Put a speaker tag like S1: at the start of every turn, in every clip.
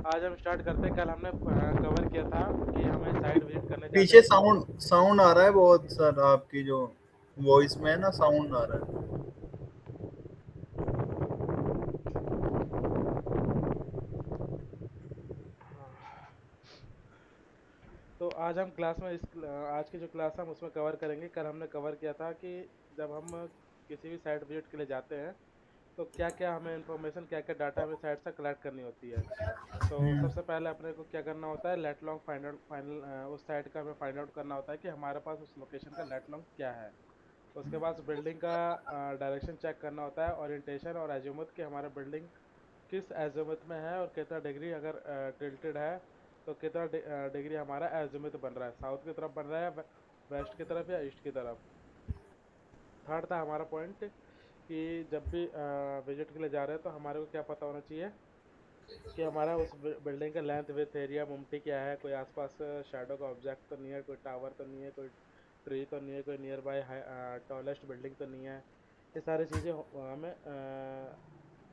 S1: आज हम स्टार्ट करते हैं। कल हमने कवर किया था कि हमें साइट विजिट करने जाते
S2: पीछे
S1: हैं।
S2: साउंड साउंड आ रहा है बहुत सर, आपकी जो वॉइस में है ना साउंड आ रहा है।
S1: तो आज हम क्लास में आज की जो क्लास है हम उसमें कवर करेंगे। कल हमने कवर किया था कि जब हम किसी भी साइट विजिट के लिए जाते हैं तो क्या क्या हमें इन्फॉर्मेशन, क्या क्या डाटा हमें साइट से कलेक्ट करनी होती है। तो सबसे पहले अपने को क्या करना होता है, lat long find out, final उस साइट का हमें फाइंड आउट करना होता है कि हमारे पास उस लोकेशन का लेट लॉन्ग क्या है। उसके बाद बिल्डिंग का डायरेक्शन चेक करना होता है, ओरिएंटेशन और एजीमुथ कि हमारा बिल्डिंग किस एजीमुथ में है और कितना डिग्री अगर टिल्टेड है तो कितना डिग्री हमारा एजीमुथ बन रहा है, साउथ की तरफ बन रहा है, वेस्ट की तरफ या ईस्ट की तरफ। थर्ड था हमारा पॉइंट कि जब भी विजिट के लिए जा रहे हैं तो हमारे को क्या पता होना चाहिए कि हमारा उस बिल्डिंग का लेंथ विथ एरिया मुमटी क्या है, कोई आसपास शैडो का ऑब्जेक्ट तो नहीं है, कोई टावर तो नहीं है, कोई ट्री तो नहीं है, कोई नियर बाय टॉलेस्ट बिल्डिंग तो नहीं है। ये सारी चीज़ें हमें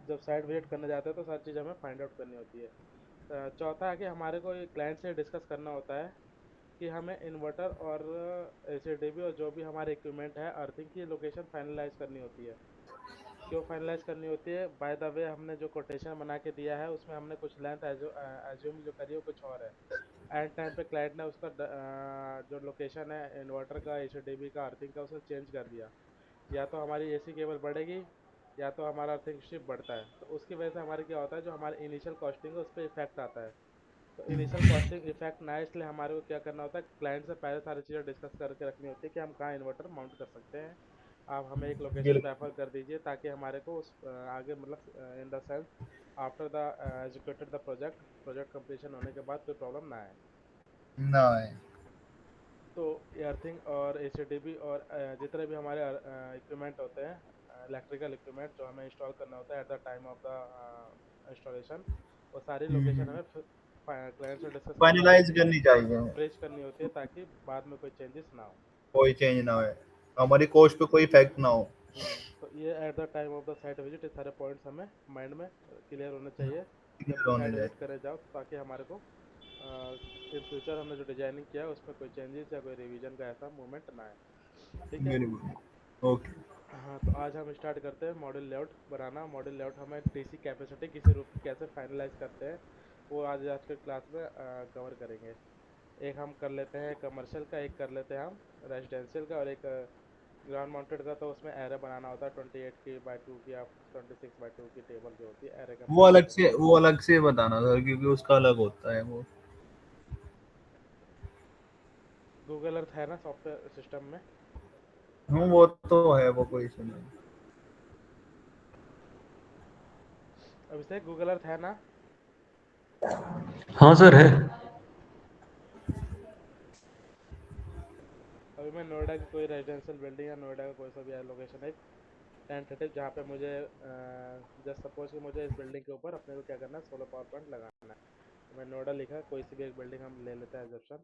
S1: जब साइट विजिट करने जाते हैं तो सारी चीज़ें हमें फाइंड आउट करनी होती है। चौथा है कि हमारे को क्लाइंट से डिस्कस करना होता है कि हमें इन्वर्टर और एसीडीबी और जो भी हमारे इक्विपमेंट है अर्थिंग की लोकेशन फाइनलाइज करनी होती है। क्यों फाइनलाइज करनी होती है? बाय द वे हमने जो कोटेशन बना के दिया है उसमें हमने कुछ लेंथ एज्यूम जो करी है वो कुछ और है। एंड टाइम पे क्लाइंट ने उसका जो लोकेशन है इन्वर्टर का, एसीडीबी का, अर्थिंग का, उसे चेंज कर दिया। या तो हमारी एसी केबल बढ़ेगी या तो हमारा अर्थिंग शिफ्ट बढ़ता है, तो उसकी वजह से हमारे क्या होता है, जो हमारी इनिशियल कॉस्टिंग है उस पर इफेक्ट आता है। तो इनिशियल कॉस्टिंग इफेक्ट ना आए इसलिए हमारे को क्या करना होता है, क्लाइंट से पहले सारी चीज़ें डिस्कस करके रखनी होती है कि हम कहाँ इन्वर्टर माउंट कर सकते हैं। आप हमें एक लोकेशन
S2: बिल्कुल।
S1: रेफर कर दीजिए ताकि हमारे को उस आगे मतलब in the sense after the educated the project project completion होने के बाद कोई प्रॉब्लम ना आए।
S2: ना है।
S1: तो अर्थिंग और एसीडीबी और जितने भी हमारे इक्विपमेंट होते हैं, इलेक्ट्रिकल इक्विपमेंट जो हमें इंस्टॉल करना होता है at the time of the installation, वो सारी लोकेशन हमें क्लाइंट से डिस्कस करनी
S2: फाइनलाइज
S1: होती है,
S2: करनी चाहिए।
S1: फ्रेश करनी होती है ताकि बाद में कोई चेंजेस ना हो।
S2: कोई चेंज ना हो, हमारी कोस्ट पे कोई इफेक्ट ना हो।
S1: तो ये at the time of the site visit ये सारे पॉइंट्स हमें माइंड में क्लियर होने चाहिए जब
S2: क्लियर
S1: भी
S2: होने
S1: साइट
S2: जाए।
S1: विजिट करे जाओ, ताकि हमारे को इन फ्यूचर हमने जो डिजाइनिंग किया है उसमें कोई चेंजेस या कोई रिवीजन का ऐसा मूवमेंट ना आए। ठीक है।
S2: बिल्कुल। ओके।
S1: हाँ, तो आज हम स्टार्ट करते हैं मॉडल लेआउट बनाना। मॉडल लेआउट हमें डीसी कैपेसिटी किसी रूफ की कैसे फाइनलाइज करते हैं वो आज आज के क्लास में कवर करेंगे। एक हम कर लेते हैं कमर्शियल का, एक कर लेते हैं हम रेजिडेंशियल का, और एक ग्राउंड माउंटेड का। तो उसमें एरे बनाना होता है 28 की बाई 2 की या 26 बाई 2 की टेबल जो होती है एरे का बनाना होता है।
S2: वो अलग से बताना सर, क्योंकि उसका अलग होता है वो।
S1: गूगल अर्थ है ना सॉफ्टवेयर सिस्टम में?
S2: वो तो है, वो कोई इशू नहीं।
S1: अभिषेक, गूगल अर्थ है ना?
S3: हाँ सर है।
S1: अभी मैं नोएडा की कोई रेजिडेंशियल बिल्डिंग या नोएडा का कोई सा भी लोकेशन है टेंटेटिव जहाँ पे मुझे जस्ट सपोज कि मुझे इस बिल्डिंग के ऊपर अपने को क्या करना है, सोलर पावर प्लांट लगाना है। तो मैं नोएडा लिखा, कोई सी भी एक बिल्डिंग हम ले लेते हैं एज ऑप्शन।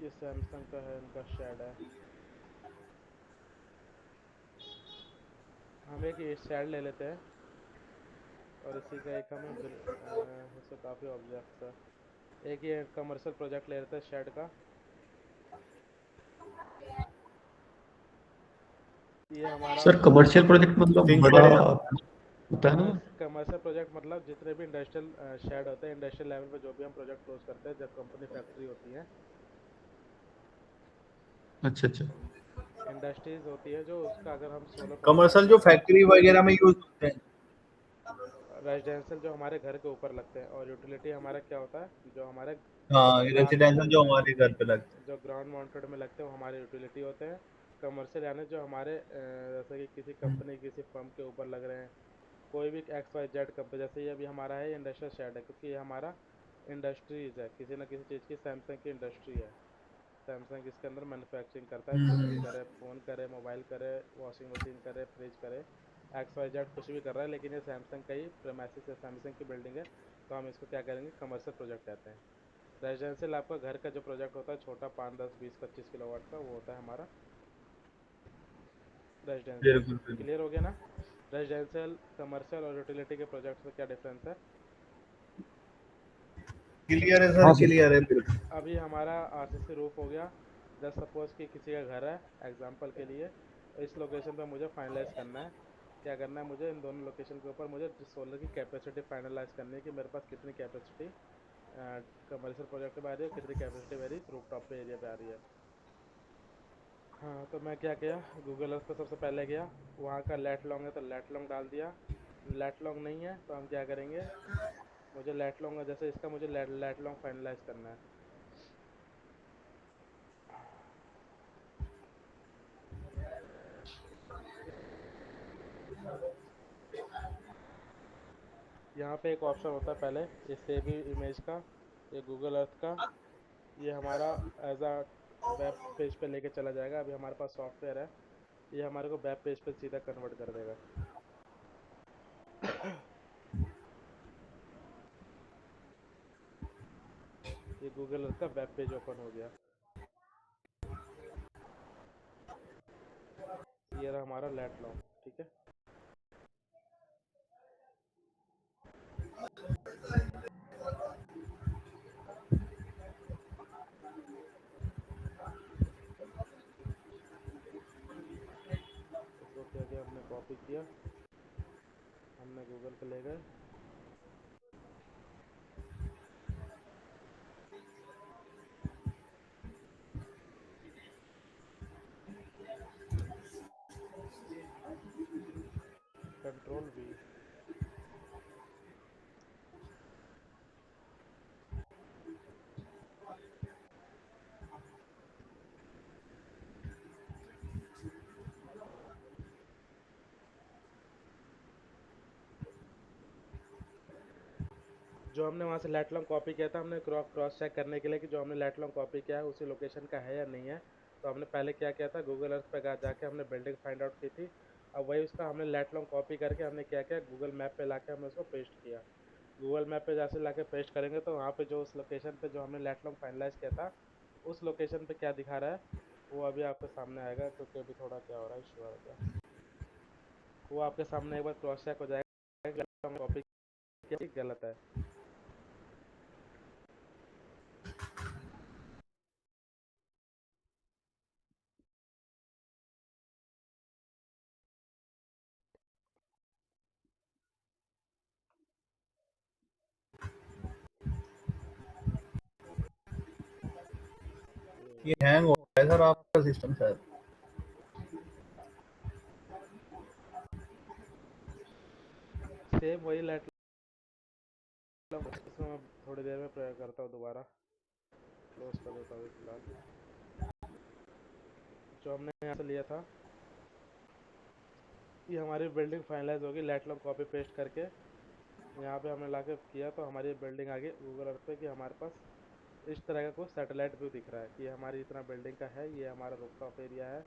S1: ये सैमसंग का है, इनका शेड है। हम एक ये शेड ले लेते हैं और इसी का एक हमें इससे काफ़ी ऑब्जेक्ट्स है। एक ये कमर्शियल प्रोजेक्ट ले लेते हैं शेड का। ये हमारा
S3: सर कमर्शियल प्रोजेक्ट मतलब
S2: थिंक
S3: बड़ा
S2: करेगा।
S3: होता है ना।
S1: कमर्शियल प्रोजेक्ट मतलब जितने भी इंडस्ट्रियल शेड होते हैं, इंडस्ट्रियल लेवल पे जो भी हम प्रोजेक्ट क्लोज करते हैं, जब कंपनी फैक्ट्री होती है,
S3: अच्छा अच्छा।
S1: इंडस्ट्रीज होती है, जो उसका अगर हम सोलर पावर प्लांट
S2: कमर्शियल जो
S1: लगाते हैं।
S2: फैक्ट्री वगैरह में यूज होते हैं।
S1: रेजिडेंशियल जो हमारे घर के ऊपर लगते हैं, और यूटिलिटी हमारा क्या होता है, जो हमारे
S2: हाँ,
S1: ग्राउंड
S2: रेसिडेंशियल जो हमारे घर पे लगते
S1: जो ग्राउंड माउंटेड में लगते हैं वो हमारे यूटिलिटी होते हैं। कमर्शियल यानी जो हमारे जैसे कि किसी
S2: हैं।
S1: कंपनी किसी फर्म के ऊपर लग रहे हैं, कोई भी एक्स वाई जेड कंपनी। जैसे ये अभी हमारा है इंडस्ट्रियल शेड है क्योंकि ये हमारा इंडस्ट्रीज है, किसी ना किसी चीज़ की सैमसंग की इंडस्ट्री है। सैमसंग इसके अंदर मैन्युफैक्चरिंग करता है, कुछ भी
S2: हम्म।
S1: करे, फ़ोन करे, मोबाइल करे, वॉशिंग मशीन करे, फ्रिज करे, एक्स वाई जेड कुछ भी कर रहा है, लेकिन ये सैमसंग का ही प्रेमाइसिस है, सैमसंग की बिल्डिंग है। तो हम इसको क्या करेंगे, कमर्शियल प्रोजेक्ट कहते हैं। रेजिडेंशियल आपका घर का जो प्रोजेक्ट होता है छोटा, 5, 10, 20, 25 किलोवाट का, वो होता है हमारा रेजिडेंशियल।
S2: बिल्कुल बिल्कुल।
S1: क्लियर हो गया ना? रेजिडेंशियल, कमर्शियल और यूटिलिटी के प्रोजेक्ट्स में क्या डिफरेंस है?
S2: क्लियर है
S3: हाँ
S2: सर,
S3: सर।
S2: क्लियर है बिल्कुल।
S1: अभी हमारा आरसीसी रूफ हो गया। जस्ट सपोज कि किसी का घर है, एग्जांपल के लिए, इस लोकेशन पे मुझे फाइनलाइज करना है। क्या करना है मुझे? इन दोनों लोकेशन के ऊपर मुझे सोलर की कैपेसिटी फाइनलाइज करनी है कि मेरे पास कितनी कैपेसिटी कमर्शियल प्रोजेक्ट में आ रही है, कितनी कैपेसिटी मेरी रूफटॉप पे एरिया पे आ रही है। हाँ, तो मैं क्या किया, गूगल अर्थ पे सबसे पहले गया, वहाँ का लेट लॉन्ग है तो लेट लॉन्ग डाल दिया। लेट लॉन्ग नहीं है तो हम क्या करेंगे, मुझे लेट लॉन्ग, जैसे इसका मुझे लेट लॉन्ग फाइनलाइज करना है। यहाँ पे एक ऑप्शन होता है पहले, ये सेव इमेज का, ये गूगल अर्थ का, ये हमारा एज अ वेब पेज पे लेके चला जाएगा। अभी हमारे पास सॉफ्टवेयर है, ये हमारे को वेब पेज पे सीधा कन्वर्ट कर देगा। ये गूगल अर्थ का वेब पेज ओपन हो गया। ये रहा हमारा लेट लॉन्ग, ठीक है। इसको क्या किया हमने, कॉपी किया, हमने गूगल पे ले गए। कंट्रोल वी, जो हमने वहाँ से लेटलॉन्ग कॉपी किया था, हमने क्रॉस चेक करने के लिए कि जो हमने लेटलॉन्ग कॉपी किया है उसी लोकेशन का है या नहीं है। तो हमने पहले क्या किया था, गूगल अर्थ पे जाके हमने बिल्डिंग फाइंड आउट की थी। अब वही उसका हमने लेटलॉन्ग कॉपी करके हमने क्या किया, गूगल मैप पे लाके हमने उसको पेस्ट किया। गूगल मैप पे जैसे लाके पेस्ट करेंगे तो वहाँ पे जो उस लोकेशन पे जो हमने लेटलॉन्ग फाइनलाइज किया था, उस लोकेशन पे क्या दिखा रहा है वो अभी आपके सामने आएगा। क्योंकि अभी थोड़ा क्या हो रहा है, इशू आ गया, वो आपके सामने एक बार क्रॉस चेक हो जाएगा, कॉपी किया गलत है।
S2: ये हैंग हो रहा है सर आपका सिस्टम शायद।
S1: सेम वही लेटलॉन्ग, इसमें मैं थोड़ी देर में प्रयोग करता हूँ दोबारा, क्लोज कर देता हूँ फिलहाल। जो हमने यहाँ से लिया था, ये हमारी बिल्डिंग फाइनलाइज होगी लेटलॉन्ग कॉपी पेस्ट करके। यहाँ पे हमने लाके किया तो हमारी बिल्डिंग आ गई गूगल अर्थ पे कि हमारे पास इस तरह का कोई सैटेलाइट व्यू दिख रहा है कि हमारी इतना बिल्डिंग का है, ये हमारा रूफटॉप एरिया है,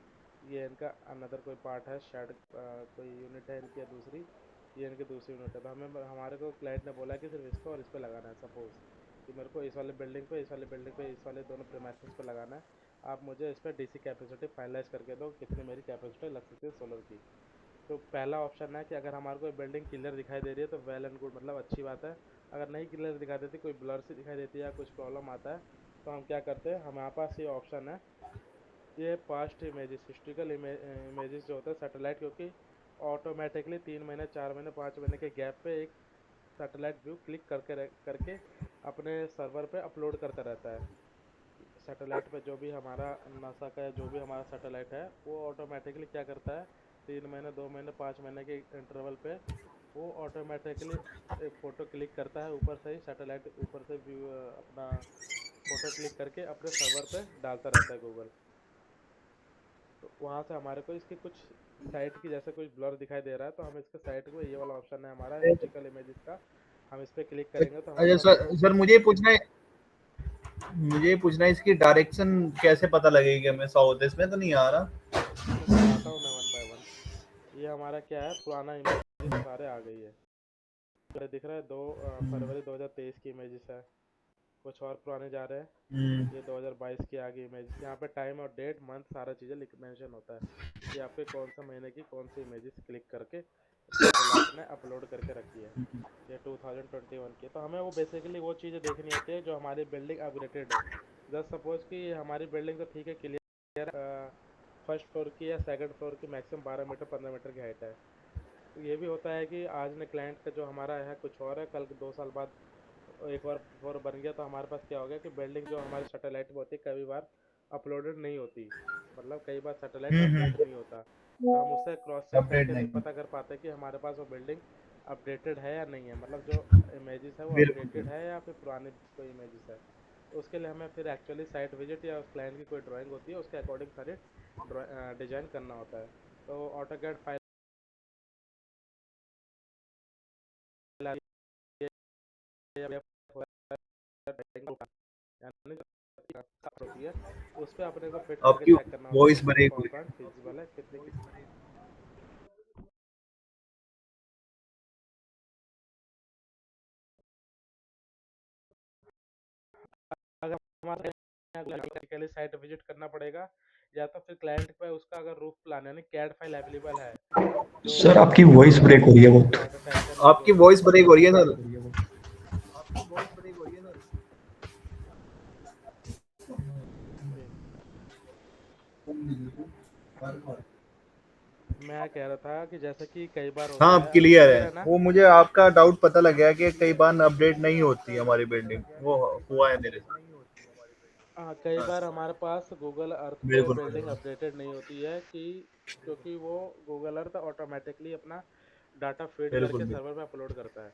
S1: ये इनका अनदर कोई पार्ट है, शेड कोई यूनिट है इनकी, दूसरी, ये इनकी दूसरी यूनिट है। तो हमें, हमारे को क्लाइंट ने बोला कि सिर्फ इस पे और इस पे लगाना है। सपोज कि मेरे को इस वाले बिल्डिंग पे, इस वाले बिल्डिंग पे, इस वाले दोनों प्रीमाइसेस पे लगाना है। आप मुझे इस पर डीसी कैपेसिटी फाइनलाइज करके दो, कितनी मेरी कैपेसिटी लग सकती है सोलर की। तो पहला ऑप्शन है कि अगर हमारे को बिल्डिंग क्लियर दिखाई दे रही है तो वेल एंड गुड, मतलब अच्छी बात है। अगर नहीं क्लियर दिखाई देती, कोई ब्लर सी दिखाई देती है या कुछ प्रॉब्लम आता है, तो हम क्या करते हैं, हमारे पास ये ऑप्शन है, ये पास्ट इमेजेस, हिस्ट्रिकल इमेजेस जो होते हैं सैटेलाइट, क्योंकि ऑटोमेटिकली 3 महीने, 4 महीने, 5 महीने के गैप पे एक सैटेलाइट व्यू क्लिक करके अपने सर्वर पे अपलोड करता रहता है। सैटेलाइट पे जो भी हमारा नासा का जो भी हमारा सैटेलाइट है, वो ऑटोमेटिकली क्या करता है, 3 महीने, 2 महीने, 5 महीने के इंटरवल पे वो ऑटोमेटिकली एक फ़ोटो क्लिक करता है ऊपर से ही, सैटेलाइट ऊपर से व्यू अपना फ़ोटो क्लिक करके अपने सर्वर पे डालता रहता है गूगल। तो वहाँ से हमारे को इसकी कुछ साइट की जैसे कुछ ब्लर दिखाई दे रहा है, तो हम इसके साइट को, ये वाला ऑप्शन है हमारा हिस्ट्रिकल इमेजेस का, हम इस पर क्लिक करेंगे तो हमारे
S2: अच्छा
S1: पास
S2: सर, सर मुझे पूछना है इसकी डायरेक्शन कैसे पता लगेगी हमें? साउथ इसमें तो नहीं आ रहा।
S1: इसको समझाता हूँ मैं वन बाय वन। ये हमारा क्या है, पुराना इमेजेस सारे आ गई है। ये दिख रहा है, 2 फरवरी 2023 की इमेजेस है। कुछ और पुराने जा रहे हैं,
S2: हम्म।
S1: ये 2022 की आ गई इमेज। यहाँ पे टाइम और डेट, मंथ, सारा चीज़ें लिख मेंशन होता है कि आपके कौन सा महीने की कौन सी इमेजेस क्लिक करके मैंने अपलोड करके रखी है, ये 2021 की। तो हमें वो बेसिकली वो चीज़ें देखनी होती है जो हमारी बिल्डिंग अपग्रेडेड हो। जस्ट सपोज कि हमारी बिल्डिंग तो ठीक है, क्लियर, फर्स्ट फ्लोर की या सेकंड फ्लोर की मैक्सिमम 12 मीटर 15 मीटर की हाइट है। तो ये भी होता है कि आज ने क्लाइंट का जो हमारा है कुछ और है, कल 2 साल बाद एक बार फ्लोर बन गया तो हमारे पास क्या हो गया कि बिल्डिंग जो हमारी सैटेलाइट में होती है कई बार अपलोडेड नहीं होती, मतलब कई बार सैटेलाइट अपडेट नहीं होता। तो हम उससे क्रॉस चेक
S2: अपडेट
S1: करके नहीं
S2: नहीं।
S1: पता कर पाते कि हमारे पास वो बिल्डिंग अपडेटेड है या नहीं है, मतलब जो इमेजेस है वो
S2: बिल्कुल।
S1: अपडेटेड है या फिर पुराने कोई इमेजेस है। तो उसके लिए हमें फिर एक्चुअली साइट विजिट या उस क्लाइंट की कोई ड्राइंग होती है उसके अकॉर्डिंग सारे डिजाइन करना होता है। तो ऑटोकैड फाइल होती है, उस पे अपने को फिट करके
S2: आपकी
S1: चेक करना होता है
S2: वॉइस
S1: कि कितनी
S2: ब्रेक
S1: पावर
S2: हुई है।
S1: प्लांट फिजिबल है, कितनी की। अगर हमारे साइट विजिट करना पड़ेगा, या तो फिर क्लाइंट पे उसका अगर रूफ प्लान यानी कैड फाइल अवेलेबल है जो
S3: सर आपकी
S1: उसका
S3: वॉइस ब्रेक हो रही है
S1: प्लान
S3: बहुत।
S1: वाटर टैंकर या जो
S2: आपकी
S1: भी
S2: वॉइस ब्रेक हो रही है सर।
S1: मैं कह रहा था कि जैसे कि कई बार
S2: हाँ
S1: होता
S2: अब
S1: है, अभी
S2: क्लियर
S1: क्लियर
S2: है।
S1: है ना?
S2: वो मुझे आपका डाउट पता लग गया कि कई बार अपडेट नहीं होती हमारी बिल्डिंग, वो हुआ है मेरे साथ।
S1: हाँ, कई
S2: हाँ
S1: बार हमारे पास गूगल अर्थ पे
S2: बिल्कुल
S1: बिल्डिंग
S2: बिल्कुल।
S1: अपडेटेड नहीं होती है कि क्योंकि वो गूगल अर्थ ऑटोमेटिकली अपना डाटा फीड
S2: बिल्कुल
S1: करके
S2: बिल्कुल।
S1: सर्वर पे अपलोड करता है।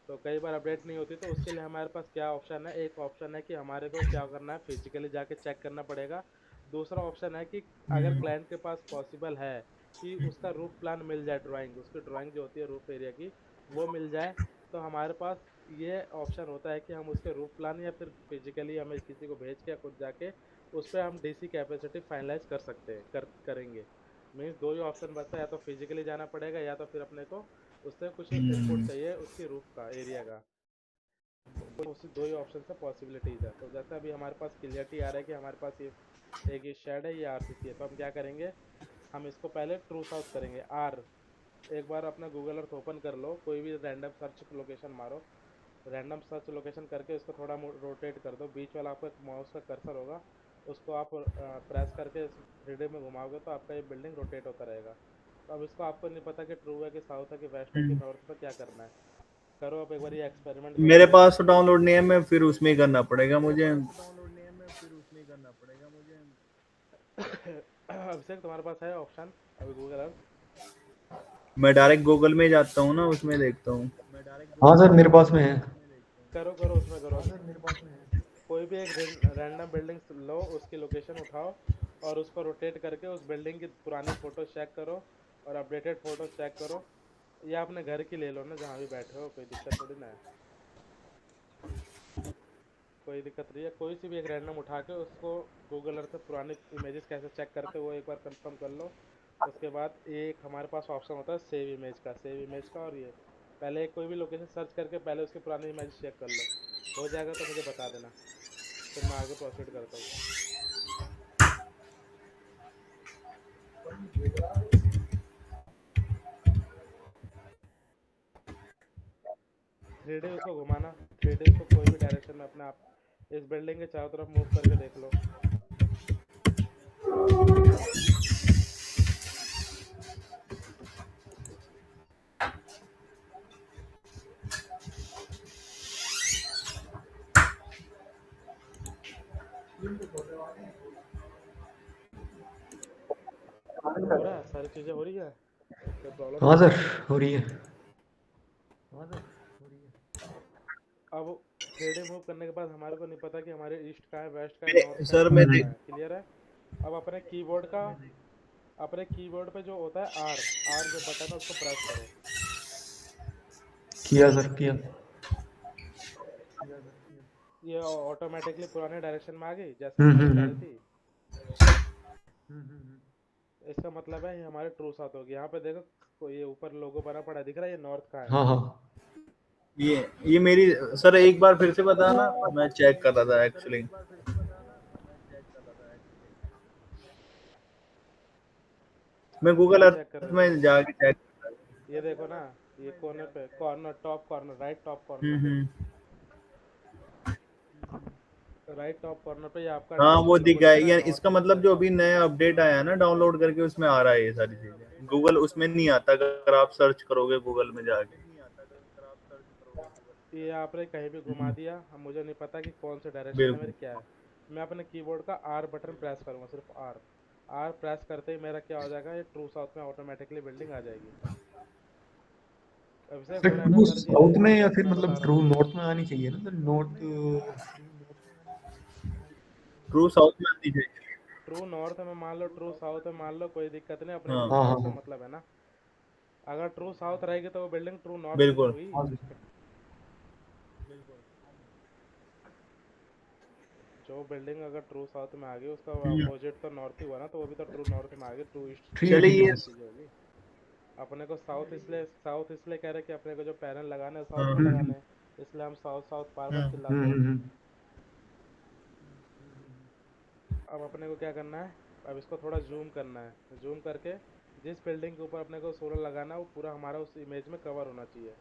S1: तो कई बार अपडेट नहीं होती, तो उसके लिए हमारे पास क्या ऑप्शन है, एक ऑप्शन है कि हमारे को क्या करना है, फिजिकली जाके चेक करना पड़ेगा। दूसरा ऑप्शन है कि अगर क्लाइंट के पास पॉसिबल है कि उसका रूफ प्लान मिल जाए, ड्राइंग उसकी ड्राइंग जो होती है रूफ एरिया की वो मिल जाए, तो हमारे पास ये ऑप्शन होता है कि हम उसके रूफ प्लान या फिर फिजिकली हमें किसी को भेज के या खुद जाके उस पर हम डीसी कैपेसिटी फाइनलाइज कर सकते हैं, करेंगे। मीन्स दो ही ऑप्शन बचता है, या तो फिजिकली जाना पड़ेगा या तो फिर अपने को उससे कुछ इनपुट चाहिए उसकी रूफ का एरिया का। तो उसी दो ही ऑप्शन से पॉसिबिलिटीज है। तो जैसे अभी हमारे पास क्लियरिटी आ रहा है कि हमारे पास ये एक ये शेड है, ये आरसीसी है, तो हम क्या करेंगे, हम इसको पहले ट्रू साउथ करेंगे आर। एक बार अपना गूगल अर्थ ओपन कर लो, कोई भी रैंडम सर्च लोकेशन मारो, रैंडम सर्च लोकेशन करके इसको थोड़ा रोटेट कर दो, बीच वाला आपका माउस का कर्सर होगा, उसको आप प्रेस करके 3D में घुमाओगे तो आपका ये बिल्डिंग रोटेट होता रहेगा। तो अब इसको आपको नहीं पता कि ट्रू है कि साउथ है कि वेस्ट है कि नॉर्थ, तो क्या करना है, करो आप एक बार ये एक्सपेरिमेंट दोनों
S2: मेरे
S1: में।
S2: पास तो डाउनलोड नहीं है, मैं फिर उसमें ही करना पड़ेगा मुझे।
S1: अभिषेक तुम्हारे पास है ऑप्शन अभी गूगल अर्थ?
S2: मैं डायरेक्ट गूगल में जाता हूँ ना, उसमें देखता हूँ।
S3: हाँ सर मेरे पास में है।
S1: करो करो, उसमें करो अभी। कोई भी एक रैंडम बिल्डिंग लो, उसकी लोकेशन उठाओ और उसको रोटेट करके उस बिल्डिंग की पुरानी फोटो चेक करो और अपडेटेड फोटो चेक करो, या अपने घर की ले लो ना, जहाँ भी बैठे हो, कोई दिक्कत थोड़ी ना है। कोई दिक्कत नहीं है, कोई सी भी एक रैंडम उठा के उसको गूगल अर्थ से पुराने इमेजेस कैसे चेक करते हो वो एक बार कंफर्म कर लो। उसके बाद एक हमारे पास ऑप्शन होता है सेव इमेज का, सेव इमेज का, और ये पहले कोई भी लोकेशन सर्च करके पहले उसके पुराने इमेज चेक कर लो। हो जाएगा तो मुझे बता देना, फिर मैं आगे प्रोसीड करता हूँ। 3D उसको घुमाना, 3D उसको कोई भी डायरेक्शन में अपने आप इस बिल्डिंग के चारों तरफ मूव करके देख लो। हो रहा है, सारी चीज़ें हो रही है, कोई प्रॉब्लम
S3: हाँ
S1: नहीं है।
S3: सर हो रही है।
S1: अब 3D मूव करने के बाद हमारे को नहीं पता कि हमारे ईस्ट का है, वेस्ट का है, नॉर्थ का है,
S2: सर मैं
S1: साउथ का
S2: देख।
S1: है, क्लियर है? अब अपने कीबोर्ड पे जो होता है आर, आर जो बटन है उसको प्रेस करो।
S3: किया सर किया।
S1: ये ऑटोमेटिकली पुराने डायरेक्शन में आ गई जैसे हमारी जा रही
S3: हम्म।
S1: थी। इसका मतलब है ये हमारे ट्रू साउथ होगी। यहाँ पे देखो, ये ऊपर लोगो बना पड़ा दिख रहा है, ये नॉर्थ का है।
S3: हाँ हाँ।
S2: ये मेरी। सर एक बार फिर से बताना, मैं चेक कर रहा था एक्चुअली। मैं गूगल
S1: क्या चेक कर
S2: अर्थ
S1: रहे थे?
S2: में जाके चेक।
S1: ये देखो ना, ये कोने पे, corner, top corner, right top corner पे,
S2: हम्म।
S1: राइट टॉप कॉर्नर पे ये आपका
S2: हाँ वो दिख
S1: लोगो
S2: गया
S1: दिख
S2: है,
S1: रहा है,
S2: यार
S1: नॉर्थ
S2: इसका
S1: ईस्ट
S2: मतलब जो
S1: वेस्ट।
S2: अभी नया अपडेट आया है ना डाउनलोड करके, उसमें आ रहा है ये सारी चीजें। गूगल उसमें नहीं आता, अगर आप सर्च करोगे गूगल में जाके।
S1: ये आपने कहीं भी घुमा दिया, अब मुझे नहीं पता कि कौन से डायरेक्शन है
S2: बिल्कुल।
S1: मेरी, क्या है। मैं अपने कीबोर्ड का आर बटन प्रेस करूंगा, सिर्फ आर। आर प्रेस करते ही मेरा क्या हो जाएगा, ये ट्रू साउथ में ऑटोमेटिकली बिल्डिंग आ जाएगी। अभिषेक हो
S3: सर
S1: रहा है ना
S3: ट्रू
S1: फर्जी,
S3: साउथ में या
S1: मैं
S3: फिर
S1: मैं बता
S3: मतलब
S1: रहा हूँ।
S3: ट्रू नॉर्थ में आनी चाहिए ना सर, नॉर्थ।
S2: ट्रू साउथ में आनी चाहिए।
S1: ट्रू नॉर्थ में मान लो, ट्रू साउथ में मान लो, कोई दिक्कत नहीं, अपने को
S2: हाँ
S3: हाँ हाँ
S1: स्पेस से
S3: हाँ।
S1: मतलब है ना। अगर ट्रू साउथ रहेगी तो वो बिल्डिंग ट्रू नॉर्थ में तो
S2: बिल्कुल।
S1: हुई।
S3: हाँ सर।
S1: जो बिल्डिंग अगर ट्रू साउथ में आ गई, उसका
S2: हम्म।
S1: अपोजिट तो नॉर्थ ही हुआ ना, तो वो भी तो ट्रू नॉर्थ में आ गई, ट्रू ईस्ट
S3: ठीक है
S1: ईस्ट
S3: ठीक
S2: चलिए
S3: है
S1: वेस्ट
S2: ये।
S3: सर।
S1: की चीजें होगी। अपने को साउथ इसलिए कह रहे हैं कि अपने को जो पैनल लगाने हैं साउथ
S2: हाँ।
S1: में लगाने हैं, इसलिए हम साउथ साउथ बार बार
S2: हाँ।
S1: चिल्लाते हैं।
S3: हम्म।
S1: अब अपने को क्या करना है, अब इसको थोड़ा जूम करना है, जूम करके जिस बिल्डिंग के ऊपर अपने को सोलर लगाना है वो पूरा हमारा उस इमेज में कवर होना चाहिए,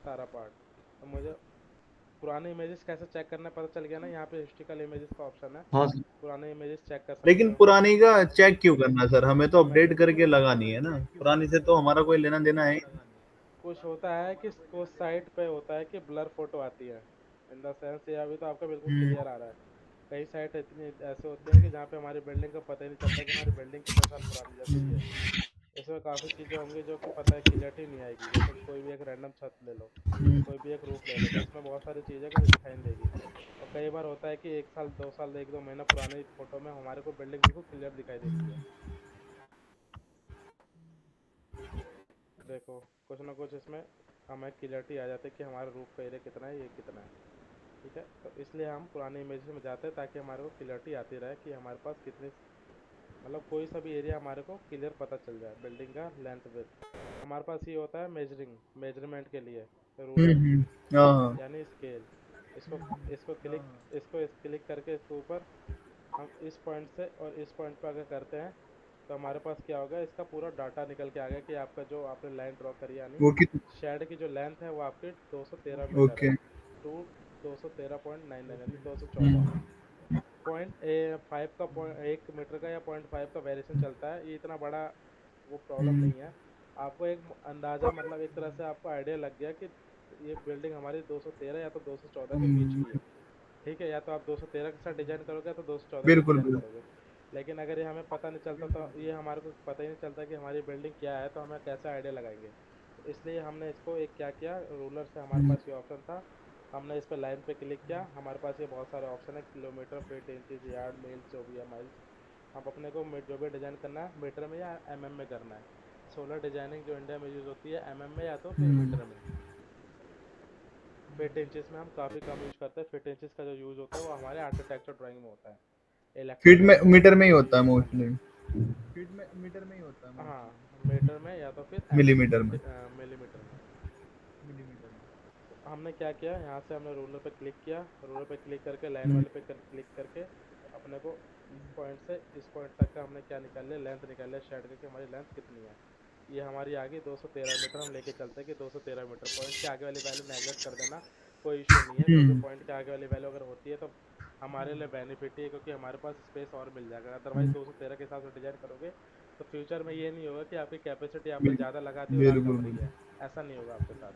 S1: सारा पार्ट। तो मुझे पुराने इमेजेस कैसे चेक करना है, पता चल गया ना, यहाँ पे हिस्ट्रिकल इमेजेस का ऑप्शन है,
S3: हाँ सर।
S1: पुराने इमेजेस चेक कर सकते
S2: लेकिन
S1: हो।
S2: पुरानी का चेक क्यों करना सर, हमें तो
S1: मैं
S2: अपडेट करके लगानी है ना, पुरानी से तो हमारा कोई लेना देना है।
S1: कुछ होता है कि कुछ साइट पे होता है कि ब्लर फोटो आती है, इन द सेंस ये अभी तो आपका बिल्कुल
S2: हम्म।
S1: क्लियर आ रहा है। कई साइट इतनी ऐसे होते हैं कि जहाँ पे हमारी बिल्डिंग का पता ही नहीं चलता कि हमारी बिल्डिंग कितने साल पुरानी जैसे ही है। इसमें काफ़ी चीज़ें होंगी जो कि पता है क्लियरिटी नहीं आएगी, जैसे कोई भी एक रैंडम छत ले लो, कोई भी एक रूफ ले लो, तो उसमें बहुत सारी चीज़ें कुछ दिखाई नहीं देगी। और कई बार होता है कि 1 साल 2 साल 1-2 महीना पुरानी फोटो में हमारे को बिल्डिंग बिल्कुल क्लियर दिखाई देती है। देखो, कुछ ना कुछ इसमें हमें क्लियरिटी आ जाती है कि हमारा रूफ का एरिया कितना है, ये कितना है। ठीक है, तो इसलिए हम पुराने इमेजेस में जाते हैं ताकि हमारे को क्लियरिटी आती रहे कि हमारे पास कितनी, मतलब कोई सा भी एरिया हमारे को क्लियर पता चल जाए, बिल्डिंग का लेंथ विड्थ। हमारे पास ये होता है मेजरमेंट के लिए रूलर,
S2: हाँ हाँ।
S1: यानी स्केल। इसको इसको क्लिक इसको क्लिक करके इसके ऊपर हम इस पॉइंट से और इस पॉइंट पर अगर करते हैं, तो हमारे पास क्या होगा, इसका पूरा डाटा निकल के आ गया कि आपका जो आपने लाइन ड्रॉ करी, यानी
S2: वो कित
S1: शेड की जो लेंथ है वो आपकी 213 मीटर है।
S2: ओके।
S1: टू 213.99 यानी 214 0.5 का, 1 मीटर का या 0.5 का वेरिएशन चलता है, ये इतना बड़ा वो प्रॉब्लम
S2: हम्म।
S1: नहीं है। आपको एक अंदाज़ा, मतलब एक तरह से आपको आइडिया लग गया कि ये बिल्डिंग हमारी 213 या तो 214 के बीच की है। ठीक है, या तो आप 213 के साथ डिजाइन करोगे तो 214 में
S2: बिल्कुल
S1: डिजाइन
S2: बिल्कुल।
S1: करोगे। लेकिन अगर ये हमें पता नहीं चलता, तो ये हमारे को पता ही नहीं चलता कि हमारी बिल्डिंग क्या है, तो हमें कैसे आइडिया लगाएंगे। तो इसलिए हमने इसको एक क्या किया, रूलर से हमारे
S2: हम्म।
S1: पास ये ऑप्शन था, हमने इस पर लाइन पे क्लिक किया, हमारे पास ये बहुत सारे ऑप्शन है, किलोमीटर, फीट, इंचज, यार्ड, मील, जो भी है, माइल्स। अब अपने को जो भी डिज़ाइन करना है मीटर में या एमएम में करना है। सोलर डिजाइनिंग जो इंडिया में यूज़ होती है एमएम में या तो फिर
S2: हम्म।
S1: मीटर में। फीट इंचेस में हम काफ़ी कम यूज़ करते हैं, फीट इंचेस का जो यूज़ होता है वो हमारे आर्किटेक्चर ड्राइंग में होता है,
S2: फीट
S1: इलेक्ट्रिकल
S2: में
S1: ड्राइंग
S2: मीटर
S1: में
S2: में ही
S1: तो
S2: होता है
S1: यूज़ कम है।
S2: मोस्टली।
S1: हाँ, मीटर में या तो फिर एमएम में,
S2: मिलीमीटर में।
S1: मिलीमीटर में। तो हमने क्या किया, यहाँ से हमने रूलर पे क्लिक किया, रूलर पे क्लिक करके लाइन
S2: हम्म।
S1: वाले पे क्लिक करके अपने को इस पॉइंट से इस पॉइंट तक का हमने क्या निकाल लिया, लेंथ निकाल लिया शेड का कि हमारी लेंथ कितनी है। ये हमारी आ गई 213 मीटर, हम लेके चलते हैं कि 213 मीटर। पॉइंट के आगे वाली वैल्यू नेगलेक्ट कर देना, कोई इशू नहीं है, क्योंकि
S2: हम्म।
S1: पॉइंट के आगे वाली वैल्यू अगर होती है तो हमारे लिए बेनिफिट ही है, क्योंकि हमारे पास स्पेस और मिल जाएगा। अदरवाइज
S2: हम्म।
S1: 213 के हिसाब से डिजाइन करोगे तो फ्यूचर में ये नहीं होगा कि आपकी कैपेसिटी आपने
S2: बिल्कुल
S1: ज़्यादा लगा दी और आग
S2: बिल्कुल
S1: लग रही
S2: बिल्कुल।
S1: है, ऐसा नहीं होगा आपके साथ।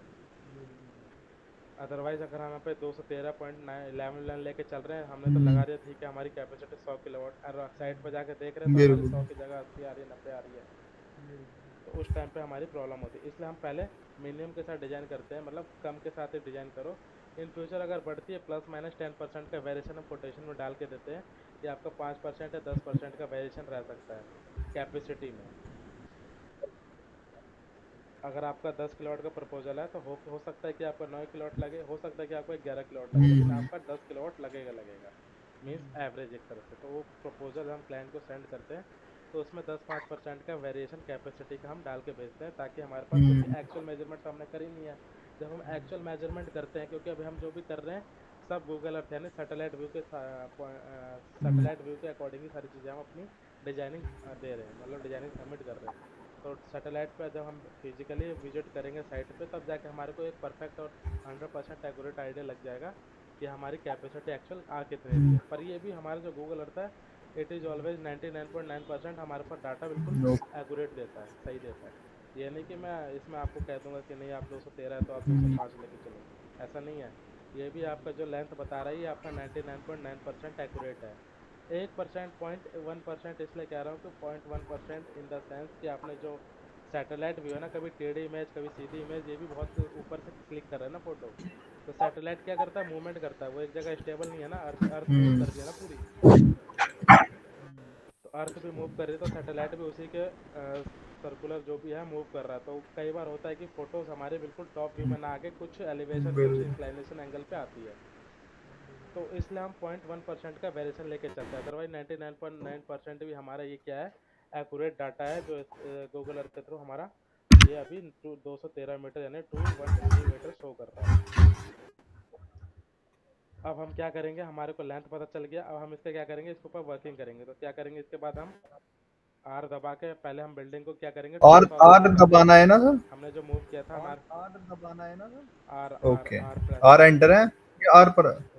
S1: अदरवाइज अगर हम यहाँ पे 213.11 लेके चल रहे हैं, हमने तो लगा
S2: हम्म।
S1: दिया, ठीक है हमारी कैपेसिटी 100 किलोवाट, और साइड पर जाके देख रहे हैं तो हमारी
S2: बिल्कुल।
S1: 100 की जगह 80 आ रही है, 90 आ रही है। तो उस टाइम पे हमारी प्रॉब्लम होती है, इसलिए हम पहले मिनिमम के साथ डिजाइन करते हैं, मतलब कम के साथ ही डिजाइन करो। इन फ्यूचर अगर बढ़ती है ±10% का वेरिएशन हम कोटेशन में डाल के देते हैं कि आपका 5% या 10% का वेरिएशन रह सकता है कैपेसिटी में। अगर आपका 10 किलोवाट का प्रपोजल है तो हो सकता है कि आपका 9 किलोवाट लगे, हो सकता है कि आपको 11 किलोवाट लगे, लेकिन
S2: हम्म।
S1: आपका 10 किलोवाट लगेगा लगेगा, मीन्स एवरेज एक तरह से। तो वो प्रपोजल हम क्लाइंट को सेंड करते हैं, तो उसमें 10-5% का वेरिएशन कैपेसिटी का हम डाल के भेजते हैं, ताकि हमारे पास, क्योंकि
S2: हम्म।
S1: एक्चुअल मेजरमेंट तो हमने करी नहीं है। जब हम एक्चुअल मेजरमेंट करते हैं, क्योंकि अभी हम जो भी कर रहे हैं सब गूगल अर्थ यानी
S2: हम्म।
S1: सैटेलाइट व्यू के अकॉर्डिंग ही सारी चीज़ें हम अपनी डिजाइनिंग दे रहे हैं, मतलब डिजाइनिंग सबमिट कर रहे हैं। तो सैटेलाइट पे जब हम फिजिकली विजिट करेंगे साइट पे, तब जाके हमारे को एक परफेक्ट और 100% एक्यूरेट आइडिया लग जाएगा कि हमारी कैपेसिटी एक्चुअल आ कितनी रही है। पर ये भी हमारा जो गूगल अर्थ है, इट इज़ ऑलवेज 99.9% हमारे पास डाटा बिल्कुल
S2: नो।
S1: एक्यूरेट देता है, सही देता है। ये नहीं कि मैं इसमें आपको कह दूंगा कि नहीं आप 213 है तो आप 205 लेके चलो, ऐसा नहीं है। ये भी आपका जो लेंथ बता रहा है ये आपका 99.9% एक्यूरेट है। 1% 0.1% इसलिए कह रहा हूँ कि 0.1% इन द सेंस कि आपने जो सैटेलाइट व्यू है ना, कभी टेढ़ी इमेज कभी सीधी इमेज, ये भी बहुत ऊपर से क्लिक कर रहा है ना फोटो। तो सैटेलाइट क्या करता है, मूवमेंट करता है, वो एक जगह स्टेबल नहीं है ना, अर्थ अर्थ मूव कर रही है ना पूरी। तो अर्थ भी मूव कर रही है तो सैटेलाइट भी उसी के सर्कुलर जो भी है मूव कर रहा है। तो कई बार होता है कि फोटोज हमारे बिल्कुल टॉप व्यू में ना आके कुछ एलिवेशन कुछ
S2: बिल्कुल।
S1: इंक्लाइनेशन एंगल पे आती है। तो इसलिए हम 0.1% का वेरिएशन लेके चलते हैं, अदरवाइज 99.9% भी हमारा ये क्या है, एक्यूरेट डाटा है जो गूगल अर्थ के थ्रू हमारा ये अभी 213 मीटर यानी 213 मीटर शो कर रहा है। अब हम क्या करेंगे, हमारे को लेंथ पता चल गया, अब हम इसके क्या करेंगे, इसके ऊपर वर्किंग करेंगे। तो क्या करेंगे, इसके बाद हम आर दबा के पहले हम बिल्डिंग को क्या करेंगे, ट्रू
S2: और
S1: साउथ में
S2: आर
S1: मूव करेंगे।
S2: दबाना है ना सर?
S1: हमने जो मूव किया था हमारा
S2: आर दबाना है ना sir?
S1: R R
S2: okay.
S1: R press
S2: R
S1: करना
S2: एंटर है या आर पर है?
S1: है।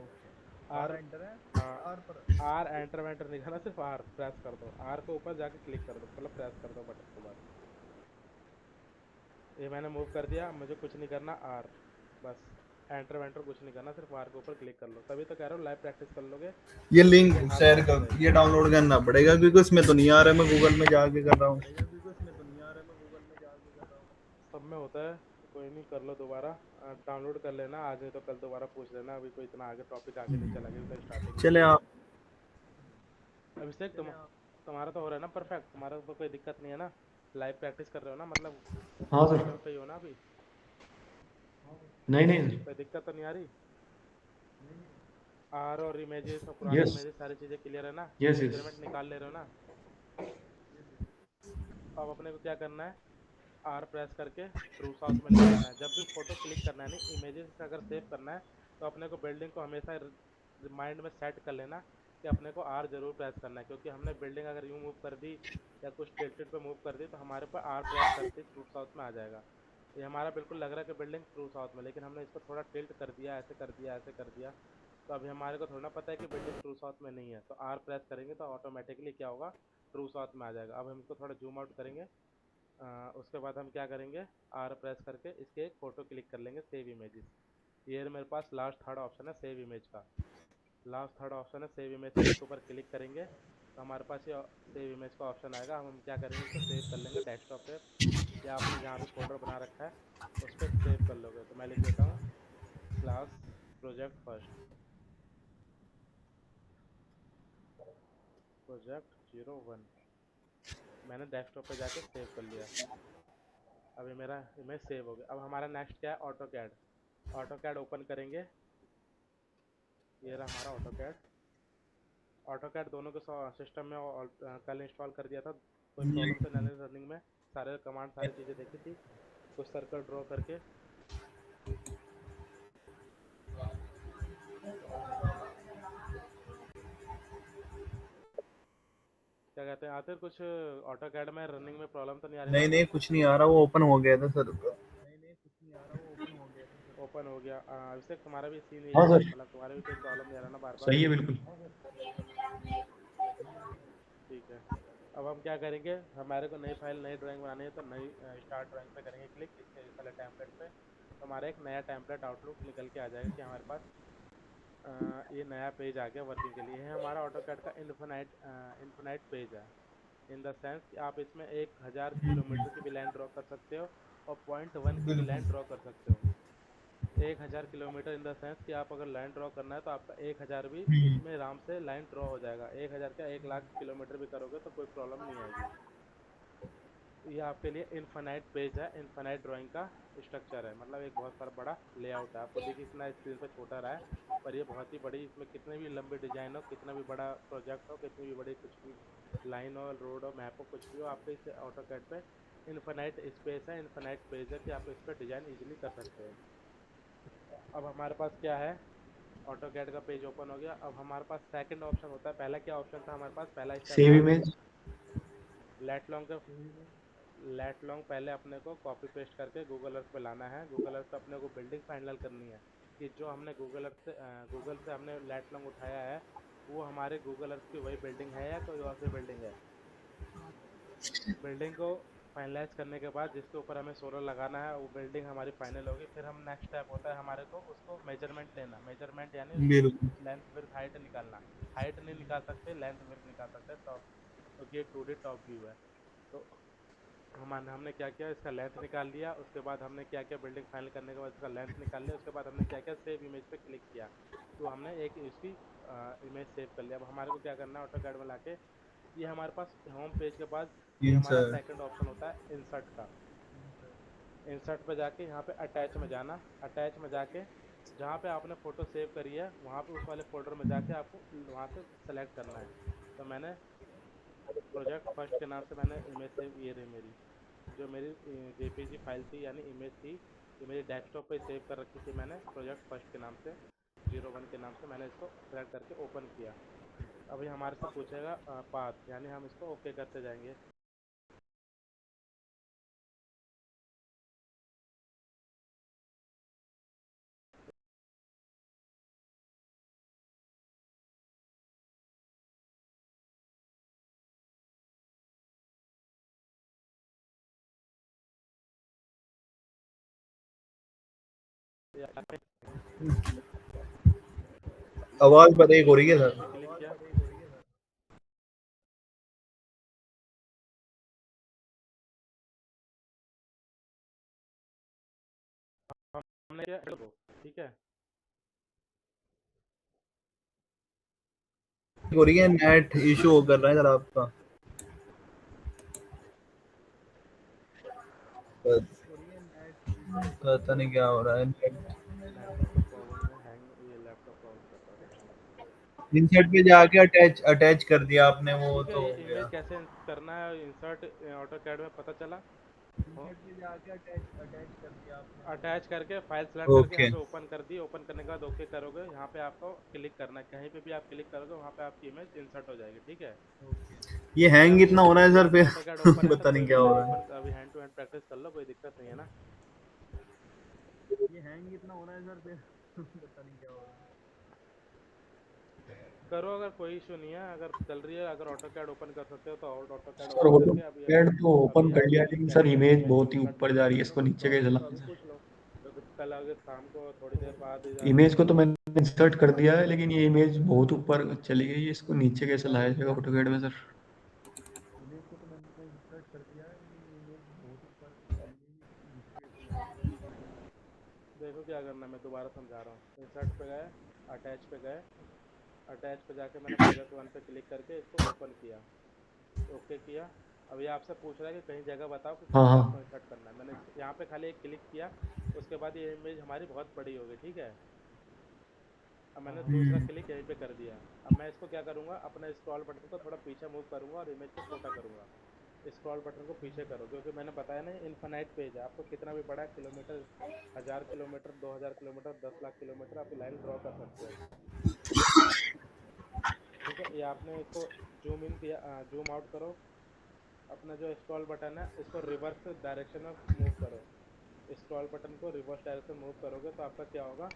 S1: आर
S2: एंटर है
S1: हाँ,
S2: या आर पर है?
S1: आर एंटर वेंटर नहीं करना, सिर्फ आर प्रेस कर दो, आर को ऊपर जाके क्लिक कर दो, मतलब प्रेस कर दो बटन को बस। ये मैंने मूव कर दिया, मुझे कुछ नहीं करना, आर बस। एंटर वेंटर कुछ नहीं करना, सिर्फ आर के ऊपर क्लिक कर लो। तभी तो कह रहा हूँ लाइव प्रैक्टिस कर लोगे
S2: ये
S1: तो
S2: लिंक
S1: चीज़ें हाथ
S2: शेयर
S1: में आ
S2: कर,
S1: जाएगी।
S2: ये डाउनलोड करना पड़ेगा क्योंकि उसमें तो नहीं आ रहा है, मैं गूगल में जाके कर रहा हूँ।
S1: सब में होता है, तो कोई नहीं, कर लो दोबारा, डाउनलोड कर लेना आज, नहीं तो कल दोबारा पूछ लेना। अभी कोई इतना आगे टॉपिक आगे नहीं चला गया, अभी तो स्टार्टिंग ही
S2: चले
S1: हुआ है।
S2: आप।
S1: अभिषेक तुम्हारा तो हो रहा है ना परफेक्ट, तुम्हारा तो कोई दिक्कत नहीं है ना, लाइव प्रैक्टिस कर रहे हो ना, मतलब
S3: हाँ सर।
S1: सिस्टम पे ही हो ना अभी,
S3: नहीं नहीं सर।
S1: कोई दिक्कत तो नहीं आ रही। आर और इमेजेस और पुरानी
S3: यस
S1: इमेजेस सारी चीज़ें क्लियर है ना,
S3: यस यस।
S1: मेजरमेंट निकाल ले रहे हो ना। अब अपने को क्या करना है, आर प्रेस करके ट्रू साउथ में लेके आना है। जब भी फोटो क्लिक करना है, नहीं इमेजेस का अगर सेव करना है, तो अपने को बिल्डिंग को हमेशा माइंड में सेट कर लेना कि अपने को आर जरूर प्रेस करना है, क्योंकि हमने बिल्डिंग अगर यूँ मूव कर दी या कुछ टिल्टेड पे मूव कर दी तो हमारे पास आर प्रेस करते ट्रू साउथ में आ जाएगा। ये हमारा बिल्कुल लग रहा है कि बिल्डिंग ट्रू साउथ में, लेकिन हमने इसको थोड़ा टिल्ट कर दिया, ऐसे कर दिया, ऐसे कर दिया। तो अभी हमारे को थोड़ा पता है कि बिल्डिंग ट्रू साउथ में नहीं है, तो आर प्रेस करेंगे तो ऑटोमेटिकली क्या होगा, ट्रू साउथ में आ जाएगा। अब हम इसको थोड़ा जूम आउट करेंगे। उसके बाद हम क्या करेंगे, आर प्रेस करके इसके एक फ़ोटो क्लिक कर लेंगे, सेव इमेजेस। ये मेरे पास लास्ट थर्ड ऑप्शन है सेव इमेज का, लास्ट थर्ड ऑप्शन है सेव इमेज का, इसके ऊपर क्लिक करेंगे तो हमारे पास ये सेव इमेज का ऑप्शन आएगा। हम क्या करेंगे, इसको सेव कर लेंगे डेस्कटॉप पे, या आपने जहाँ भी फोल्डर बना रखा है उस पर सेव कर लोगे। तो मैं लिख देता हूँ क्लास प्रोजेक्ट फर्स्ट, प्रोजेक्ट 01, मैंने डेस्कटॉप पे जाके सेव कर लिया। अभी मेरा इमेज सेव हो गया। अब हमारा नेक्स्ट क्या है, AutoCAD. AutoCAD open करेंगे, ये रहा हमारा ऑटो कैड। ऑटो कैड दोनों के सिस्टम में कल इंस्टॉल कर दिया था, कोई प्रॉब्लम तो नहीं रनिंग में, सारे कमांड सारी चीज़ें देखी थी, कुछ सर्कल ड्रॉ करके। क्या कहते हैं, आते कुछ ऑटो कैड में रनिंग में प्रॉब्लम तो नहीं आ रही ना
S2: नहीं
S1: अभी।
S2: नहीं, कुछ नहीं आ रहा, वो ओपन हो गया था सर।
S1: ओपन हो गया, अभिषेक तुम्हारा भी सीन यही
S3: हाँ
S1: है ना,
S3: सर।
S1: मतलब तुम्हारा भी कोई प्रॉब्लम नहीं आ रहा ना बार बार।
S3: सही है बिल्कुल।
S1: ठीक है। अब हम क्या करेंगे, हमारे को नई फाइल नई ड्राइंग बनानी है, तो नई स्टार्ट ड्राइंग पे करेंगे क्लिक, इसके पहले टेम्पलेट पे, तो हमारा एक नया टेम्पलेट आउटलुक निकल के आ जाएगा कि हमारे पास ये नया पेज आ गया वर्किंग के लिए। है हमारा ऑटोकैड का इन्फिनाइट पेज है, इन द सेंस कि आप इसमें 1000 किलोमीटर की भी लाइन ड्रॉ कर सकते हो और 0.1 की भी
S3: बिल्कुल।
S1: लाइन ड्रॉ कर सकते हो। 1000 किलोमीटर इन द सेंस कि आप अगर लाइन ड्रॉ करना है तो आपका 1000 भी इसमें आराम से लाइन ड्रॉ हो जाएगा। 1000 क्या 1 लाख किलोमीटर भी करोगे तो कोई प्रॉब्लम नहीं आएगी। ये आपके लिए इनफाइनाइट पेज है, इनफाइनाइट ड्राइंग का स्ट्रक्चर है, मतलब एक बहुत सारा बड़ा लेआउट है। आपको देखिए इतना स्क्रीन पे छोटा रहा है, पर ये बहुत ही बड़ी, इसमें कितने भी लंबे डिजाइन हो, कितना भी बड़ा प्रोजेक्ट हो, कितनी भी बड़ी कुछ भी लाइन हो, रोड हो, मैप हो, कुछ भी हो, आपके इस ऑटो कैड पे इनफाइनाइट स्पेस है, इनफाइनाइट पेज है कि आप इस पर डिजाइन इजीली कर सकते हो। अब हमारे पास क्या है, ऑटो कैड का पेज ओपन हो गया। अब हमारे पास सेकंड ऑप्शन होता है, पहला क्या ऑप्शन था हमारे पास, पहला स्टेप
S3: सेव
S1: था
S3: इमेज।
S1: लेट लॉन्ग का लेट लॉन्ग पहले अपने को कॉपी पेस्ट करके गूगल अर्थ पे लाना है। गूगल अर्थ पे अपने को बिल्डिंग फाइनल करनी है कि जो हमने गूगल से हमने लेट लॉन्ग उठाया है वो हमारे गूगल अर्थ की वही बिल्डिंग है या कोई और सी बिल्डिंग है। बिल्डिंग को फाइनलाइज करने के बाद जिसके ऊपर हमें सोलर लगाना है वो बिल्डिंग हमारी फाइनल होगी। फिर हम नेक्स्ट स्टेप होता है हमारे को उसको मेजरमेंट लेना। मेजरमेंट यानी उसकी
S2: बिल्कुल।
S1: लेंथ विड्थ हाइट निकालना। हाइट नहीं निकाल सकते, लेंथ विड्थ निकाल सकते हैं टॉप, क्योंकि ये 2D टॉप व्यू है। तो हमने क्या किया, इसका लेंथ निकाल लिया। उसके बाद हमने क्या किया, बिल्डिंग फाइनल करने के बाद इसका लेंथ निकाल लिया। उसके बाद हमने क्या किया, सेव इमेज पे क्लिक किया तो हमने एक इसकी इमेज सेव कर लिया। अब हमारे को क्या करना है, ऑटोकैड में लाके ये हमारे पास होम पेज के बाद ये हमारा
S2: इंसर्ट।
S1: सेकंड ऑप्शन होता है इंसर्ट का। इंसर्ट पे जाके यहाँ पे अटैच में जाना। अटैच में जाके जहाँ पे आपने फ़ोटो सेव करी है वहाँ पे उस वाले फोल्डर में जाके आपको वहाँ से सेलेक्ट करना है। तो मैंने प्रोजेक्ट फर्स्ट के नाम से मैंने इमेज सेव, ये रही मेरी जो मेरी जेपीजी फाइल थी यानी इमेज थी, ये मेरी डेस्कटॉप पे सेव कर रखी थी मैंने प्रोजेक्ट फर्स्ट के नाम से, 01 के नाम से। मैंने इसको सेलेक्ट करके ओपन किया। अभी हमारे से पूछेगा पाथ, यानी हम इसको ओके करते जाएंगे।
S2: आवाज ब्रेक हो रही है सर।
S1: क्लिक किया, हमने किया ठीक है।
S2: हो रही है, नेट इशू कर रहा है सर आपका। पता नहीं क्या हो रहा है।
S1: नेटवर्क का प्रॉब्लम है, हैंग, ये लैपटॉप प्रॉब्लम कर रहा था शायद।
S2: इंसर्ट पे जाके अटैच अटैच कर दिया आपने, वो
S1: ठीक है,
S2: तो
S1: ये
S2: हो
S1: इमेज
S2: गया।
S1: कैसे करना है इंसर्ट ऑटोकैड में पता चला।
S2: इंसर्ट पे जाके अटैच अटैच कर दिया आपने,
S1: अटैच
S2: वो
S1: करके फाइल सेलेक्ट करके यहाँ
S2: ओके।
S1: पे ओपन कर दी। ओपन करने के बाद ओके करोगे, यहाँ पे आपको क्लिक करना है। कहीं पे भी आप क्लिक करोगे वहाँ पे आपकी इमेज इंसर्ट हो जाएगी। ठीक है,
S2: ये
S1: अभी
S2: हैंग
S1: आप
S2: इतना हो रहा है
S1: अभी
S2: सर
S1: आपका ऑटोकैड ओपन
S2: फिर
S1: है तो
S2: पता नहीं
S1: कोई
S2: क्या
S1: नहीं,
S2: हो
S1: अभी
S2: रहा है।
S1: ओपन, अभी हैंड टू हैंड प्रैक्टिस कर लो, कोई दिक्कत नहीं है ना।
S2: ये हैंग इतना हो रहा है सर फिर पता नहीं क्या हो रहा है।
S1: करो, अगर कोई इशू नहीं है, अगर चल रही है, अगर ऑटोकैड ओपन कर सकते हो तो और ऑटोकैड
S3: सर
S1: ओपन
S3: वो तो
S1: करके अभी
S3: पेड़ तो ओपन
S1: अभी
S3: कर लिया,
S1: आपकी
S3: लेकिन सर
S1: कैसे
S3: इमेज
S1: इमेज
S3: बहुत ही
S1: इंसर्ट
S3: ऊपर जा
S1: करनी
S3: रही
S1: है,
S3: है,
S1: अगर
S3: इसको
S1: कुछ
S3: नीचे कैसे
S1: प्रॉब्लम है तो
S3: लाना
S1: अभी
S3: है
S1: पूछ
S3: सर।
S1: लो। तो कल अगर शाम को थोड़ी देर बाद या
S3: इमेज को तो मैंने इंसर्ट कर दिया है, लेकिन ये इमेज बहुत ऊपर चली गई है, इसको नीचे कैसे लाया जाएगा ऑटोकैड में सर। इमेज को तो मैंने इंसर्ट कर दिया है, लेकिन ये इमेज बहुत ऊपर चली गई है, इसको नीचे कैसे लाया जाएगा।
S1: देखो क्या करना है, मैं दोबारा समझा रहा हूँ। इंसर्ट पे गए, अटैच पे गए, अटैच पे जाके मैंने प्रोजेक्ट 1 पे क्लिक करके इसको ओपन किया, ओके किया। अब ये आपसे पूछ रहा है कि कहीं जगह बताओ कि
S3: हाँ
S1: कहाँ पे आपको
S3: हाँ।
S1: इंसर्ट करना है। मैंने यहाँ पे खाली एक क्लिक किया, उसके बाद ये इमेज हमारी बहुत बड़ी हो गई। ठीक है, अब मैंने दूसरा क्लिक यहीं पे कर दिया। अब मैं इसको क्या करूँगा, अपने स्क्रॉल बटन को थोड़ा पीछे मूव करूँगा और इमेज को छोटा करूँगा। स्क्रॉल बटन को पीछे करो, क्योंकि मैंने बताया ना इनफाइनाइट पेज है, आपको कितना भी बड़ा kilometre, 1000 kilometre, 2000 kilometre, 10 lakh kilometre आप लाइन ड्रॉ कर सकते हो। ठीक है, ये आपने इसको जूम इन किया, जूम आउट करो। अपना जो स्क्रॉल बटन है इसको रिवर्स डायरेक्शन में मूव करो। स्क्रॉल बटन को रिवर्स डायरेक्शन मूव करोगे तो आपका क्या होगा,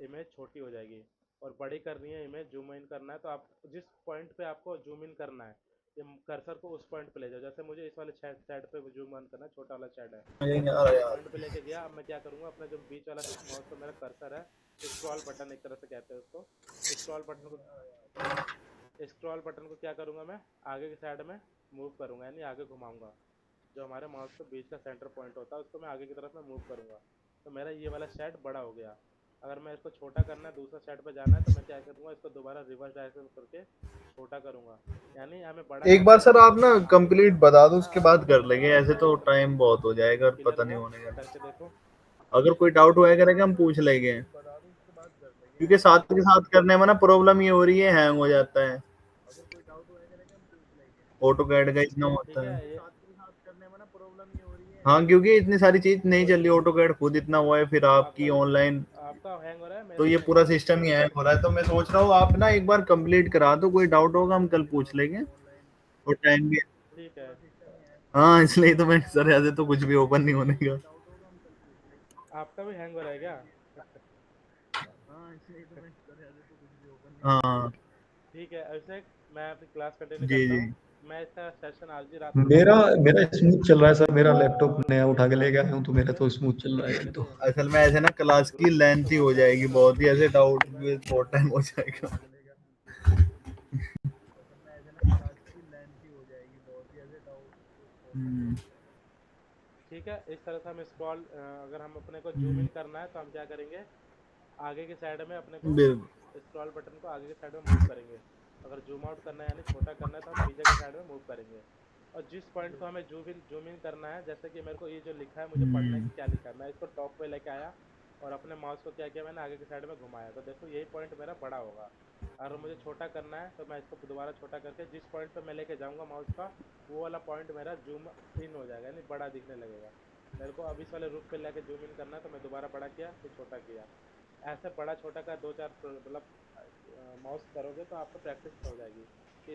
S1: इमेज छोटी हो जाएगी। और बड़ी करनी है इमेज, जूम इन करना है तो आप जिस पॉइंट पे आपको जूम इन करना है, ये कर्सर को उस पॉइंट पे ले जाओ। जैसे मुझे इस वाले साइड पे जूम इन करना है, छोटा वाला साइड है,
S2: मुझे नहीं
S1: तो
S2: आ
S1: मैं
S2: रहा
S1: इस
S2: यार।
S1: पॉइंट पे लेके गया। अब मैं क्या करूँगा, अपना जो बीच वाला माउस का मेरा कर्सर है, स्क्रॉल बटन एक तरह से कहते हैं उसको, स्क्रॉल बटन को स्क्रॉल बटन को क्या करूँगा, मैं आगे की साइड में मूव करूँगा, यानी आगे घुमाऊँगा। जो हमारे माउस के बीच का सेंटर पॉइंट होता है उसको मैं आगे की तरफ में मूव करूँगा, तो मेरा ये वाला शेड बड़ा हो गया। अगर मैं इसको छोटा करना है, दूसरा साइड पे जाना है, तो मैं क्या करूँगा, इसको दोबारा रिवर्स डायरेक्शन करके छोटा करूँगा। यानी हमें बड़ा
S2: एक बार
S1: करना है
S2: सर
S1: तो
S2: आप ना
S1: आगे की
S2: कंप्लीट
S1: तरफ
S2: बता दो,
S1: है ना,
S2: उसके
S1: आगे की
S2: बाद कर
S1: तरफ
S2: लेंगे,
S1: बढ़ना
S2: ऐसे
S1: है।
S2: तो टाइम बहुत हो जाएगा और
S1: क्लियर
S2: पता नहीं
S1: हुआ,
S2: होने का।
S1: करके देखो।
S2: अगर कोई डाउट होएगा करेगा हम पूछ लेंगे, क्योंकि साथ के साथ करने में ना प्रॉब्लम ये हो रही है, हैंग हो जाता है। ऑटो कैड का इतना
S1: ठीक
S2: होता
S1: है,
S2: है।
S1: ये
S2: हाँ, क्योंकि इतनी सारी चीज नहीं चल रही, ऑटो कैड खुद इतना हुआ है, फिर आपकी
S1: आपका
S2: ऑनलाइन,
S1: आपका हैंग हो रहा है,
S2: तो
S1: मेरा
S2: ये
S1: नहीं
S2: पूरा
S1: है।
S2: सिस्टम ही हैंग हो रहा है। तो मैं सोच रहा हूँ आप ना एक बार कंप्लीट करा दो, कोई डाउट होगा हम कल पूछ लेंगे, और टाइम भी।
S1: ठीक है,
S2: हाँ इसलिए तो मैं सर ऐसे तो कुछ भी ओपन नहीं होने का।
S1: आपका भी हैंग हो रहा है क्या?
S2: हाँ
S1: ठीक है, अभिषेक मैं अपनी क्लास कंटिन्यू
S2: जी
S1: करता
S2: जी।
S1: हूँ। मैं इसका सेशन आज ही रात को
S3: मेरा
S1: करूँगा।
S3: मेरा स्मूथ चल रहा है सर, मेरा लैपटॉप
S1: और
S3: नया उठा के
S1: आप
S3: लेके आया
S1: लोग
S3: हूँ तो
S1: ग्रुप
S3: मेरा
S1: पे
S3: तो स्मूथ चल रहा है अभी
S1: चले
S3: तो।
S1: जाइए।
S2: असल में ऐसे ना क्लास की
S1: ग्रुप है
S2: लेंथ
S1: तो
S2: ही
S1: वहाँ
S2: हो
S1: पे
S2: जाएगी
S1: आपका
S2: बहुत ही, ऐसे
S1: सेशन
S2: डाउट
S1: होगा।
S2: बहुत टाइम हो जाएगा। हम्म,
S1: ठीक है, इस तरह से हम स्क्रॉल, अगर हम अपने को जूम
S2: हम्म,
S1: इन करना है तो हम क्या करेंगे, आगे की साइड में अपने को
S2: बिल्कुल।
S1: स्क्रॉल बटन को आगे की साइड में मूव करेंगे। अगर जूम आउट करना है यानी छोटा करना है तो हम पीछे के साइड में मूव करेंगे। और जिस पॉइंट को हमें जूम इन करना है, जैसे कि मेरे को ये जो लिखा है मुझे पढ़ना है
S2: हम्म,
S1: कि क्या लिखा है, मैं इसको टॉप पे लेके आया और अपने माउस को क्या किया, मैंने आगे की साइड में घुमाया, तो देखो यही पॉइंट मेरा बड़ा होगा। अगर मुझे छोटा करना है तो मैं इसको दोबारा छोटा करके जिस पॉइंट पे मैं लेके जाऊंगा माउस का, वो वाला पॉइंट मेरा जूम इन हो जाएगा, यानी बड़ा दिखने लगेगा। मेरे को अब इस वाले रूप पे लेके जूम इन करना है तो मैं दोबारा बड़ा किया फिर छोटा किया। ऐसे बड़ा छोटा का दो चार मतलब माउस करोगे तो आपको प्रैक्टिस हो जाएगी कि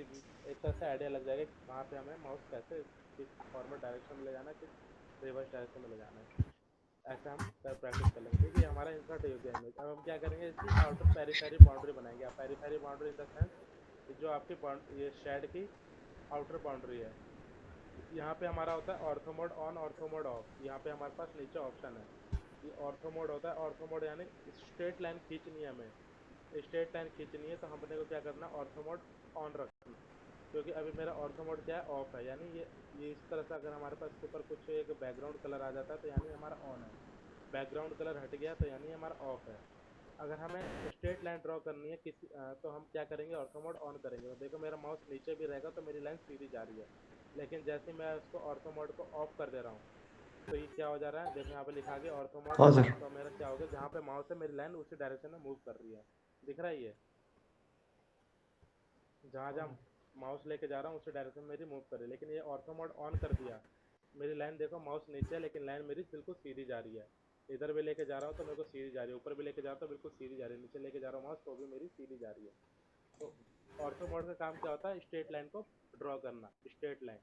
S1: एक तरह से आइडिया लग जाएगा कि कहाँ पे हमें माउस कैसे किस फॉरवर्ड डायरेक्शन में ले जाना है, किस रिवर्स डायरेक्शन में ले जाना है। ऐसे हम प्रैक्टिस कर लेंगे। ठीक है, ये हमारा इंसर्ट हो गया इमेज। अब हम क्या करेंगे, इसकी आउटर पेरीफेरी बाउंड्री बनाएंगे। आप periphery boundary in the sense जो आपकी ये शेड की आउटर बाउंड्री है। यहाँ पे हमारा होता है ortho mode on, ortho mode of. यहाँ पे हमारे पास नीचे ऑप्शन है, ये ऑर्थो मोड होता है। ऑर्थो मोड यानी स्ट्रेट लाइन खींचनी है हमें, स्ट्रेट लाइन खींचनी है तो हमने को क्या करना, ऑर्थो मोड ऑन रखना। क्योंकि अभी मेरा ऑर्थो मोड क्या है, ऑफ है, यानी ये इस तरह से अगर हमारे पास इसके ऊपर कुछ एक बैकग्राउंड कलर आ जाता है तो यानी हमारा ऑन है, बैकग्राउंड कलर हट गया तो यानी हमारा ऑफ है। अगर हमें स्ट्रेट लाइन ड्रॉ करनी है किसी तो हम क्या करेंगे, ऑर्थो मोड ऑन करेंगे। तो देखो मेरा माउस नीचे भी रहेगा तो मेरी लाइन सीधी जा रही है। लेकिन जैसे मैं उसको ऑर्थो मोड को ऑफ कर दे रहा हूँ तो ये क्या हो जा रहा है, देखो यहाँ पे लिखा गया ऑर्थो मोड
S3: हाँ
S1: ऑफ।
S3: सर।
S1: तो मेरा क्या होगा, जहाँ पे माउस है मेरी लाइन उसी डायरेक्शन में मूव कर रही है। दिख रहा है ये, जहाँ जहाँ माउस लेके जा रहा हूँ उसी डायरेक्शन में मेरी मूव कर रही है। लेकिन ये ऑर्थो मोड ऑन कर दिया, मेरी लाइन देखो माउस नीचे है लेकिन लाइन मेरी बिल्कुल सीधी जा रही है। इधर भी लेके जा रहा हूँ तो मेरे को सीधी जा रही है, ऊपर भी लेके जा रहा हूँ तो बिल्कुल सीधी जा रही है, नीचे लेके जा रहा हूँ माउस तो भी मेरी सीधी जा रही है। तो ऑर्थो मोड का काम क्या होता है, स्ट्रेट लाइन को ड्रॉ करना, स्ट्रेट लाइन।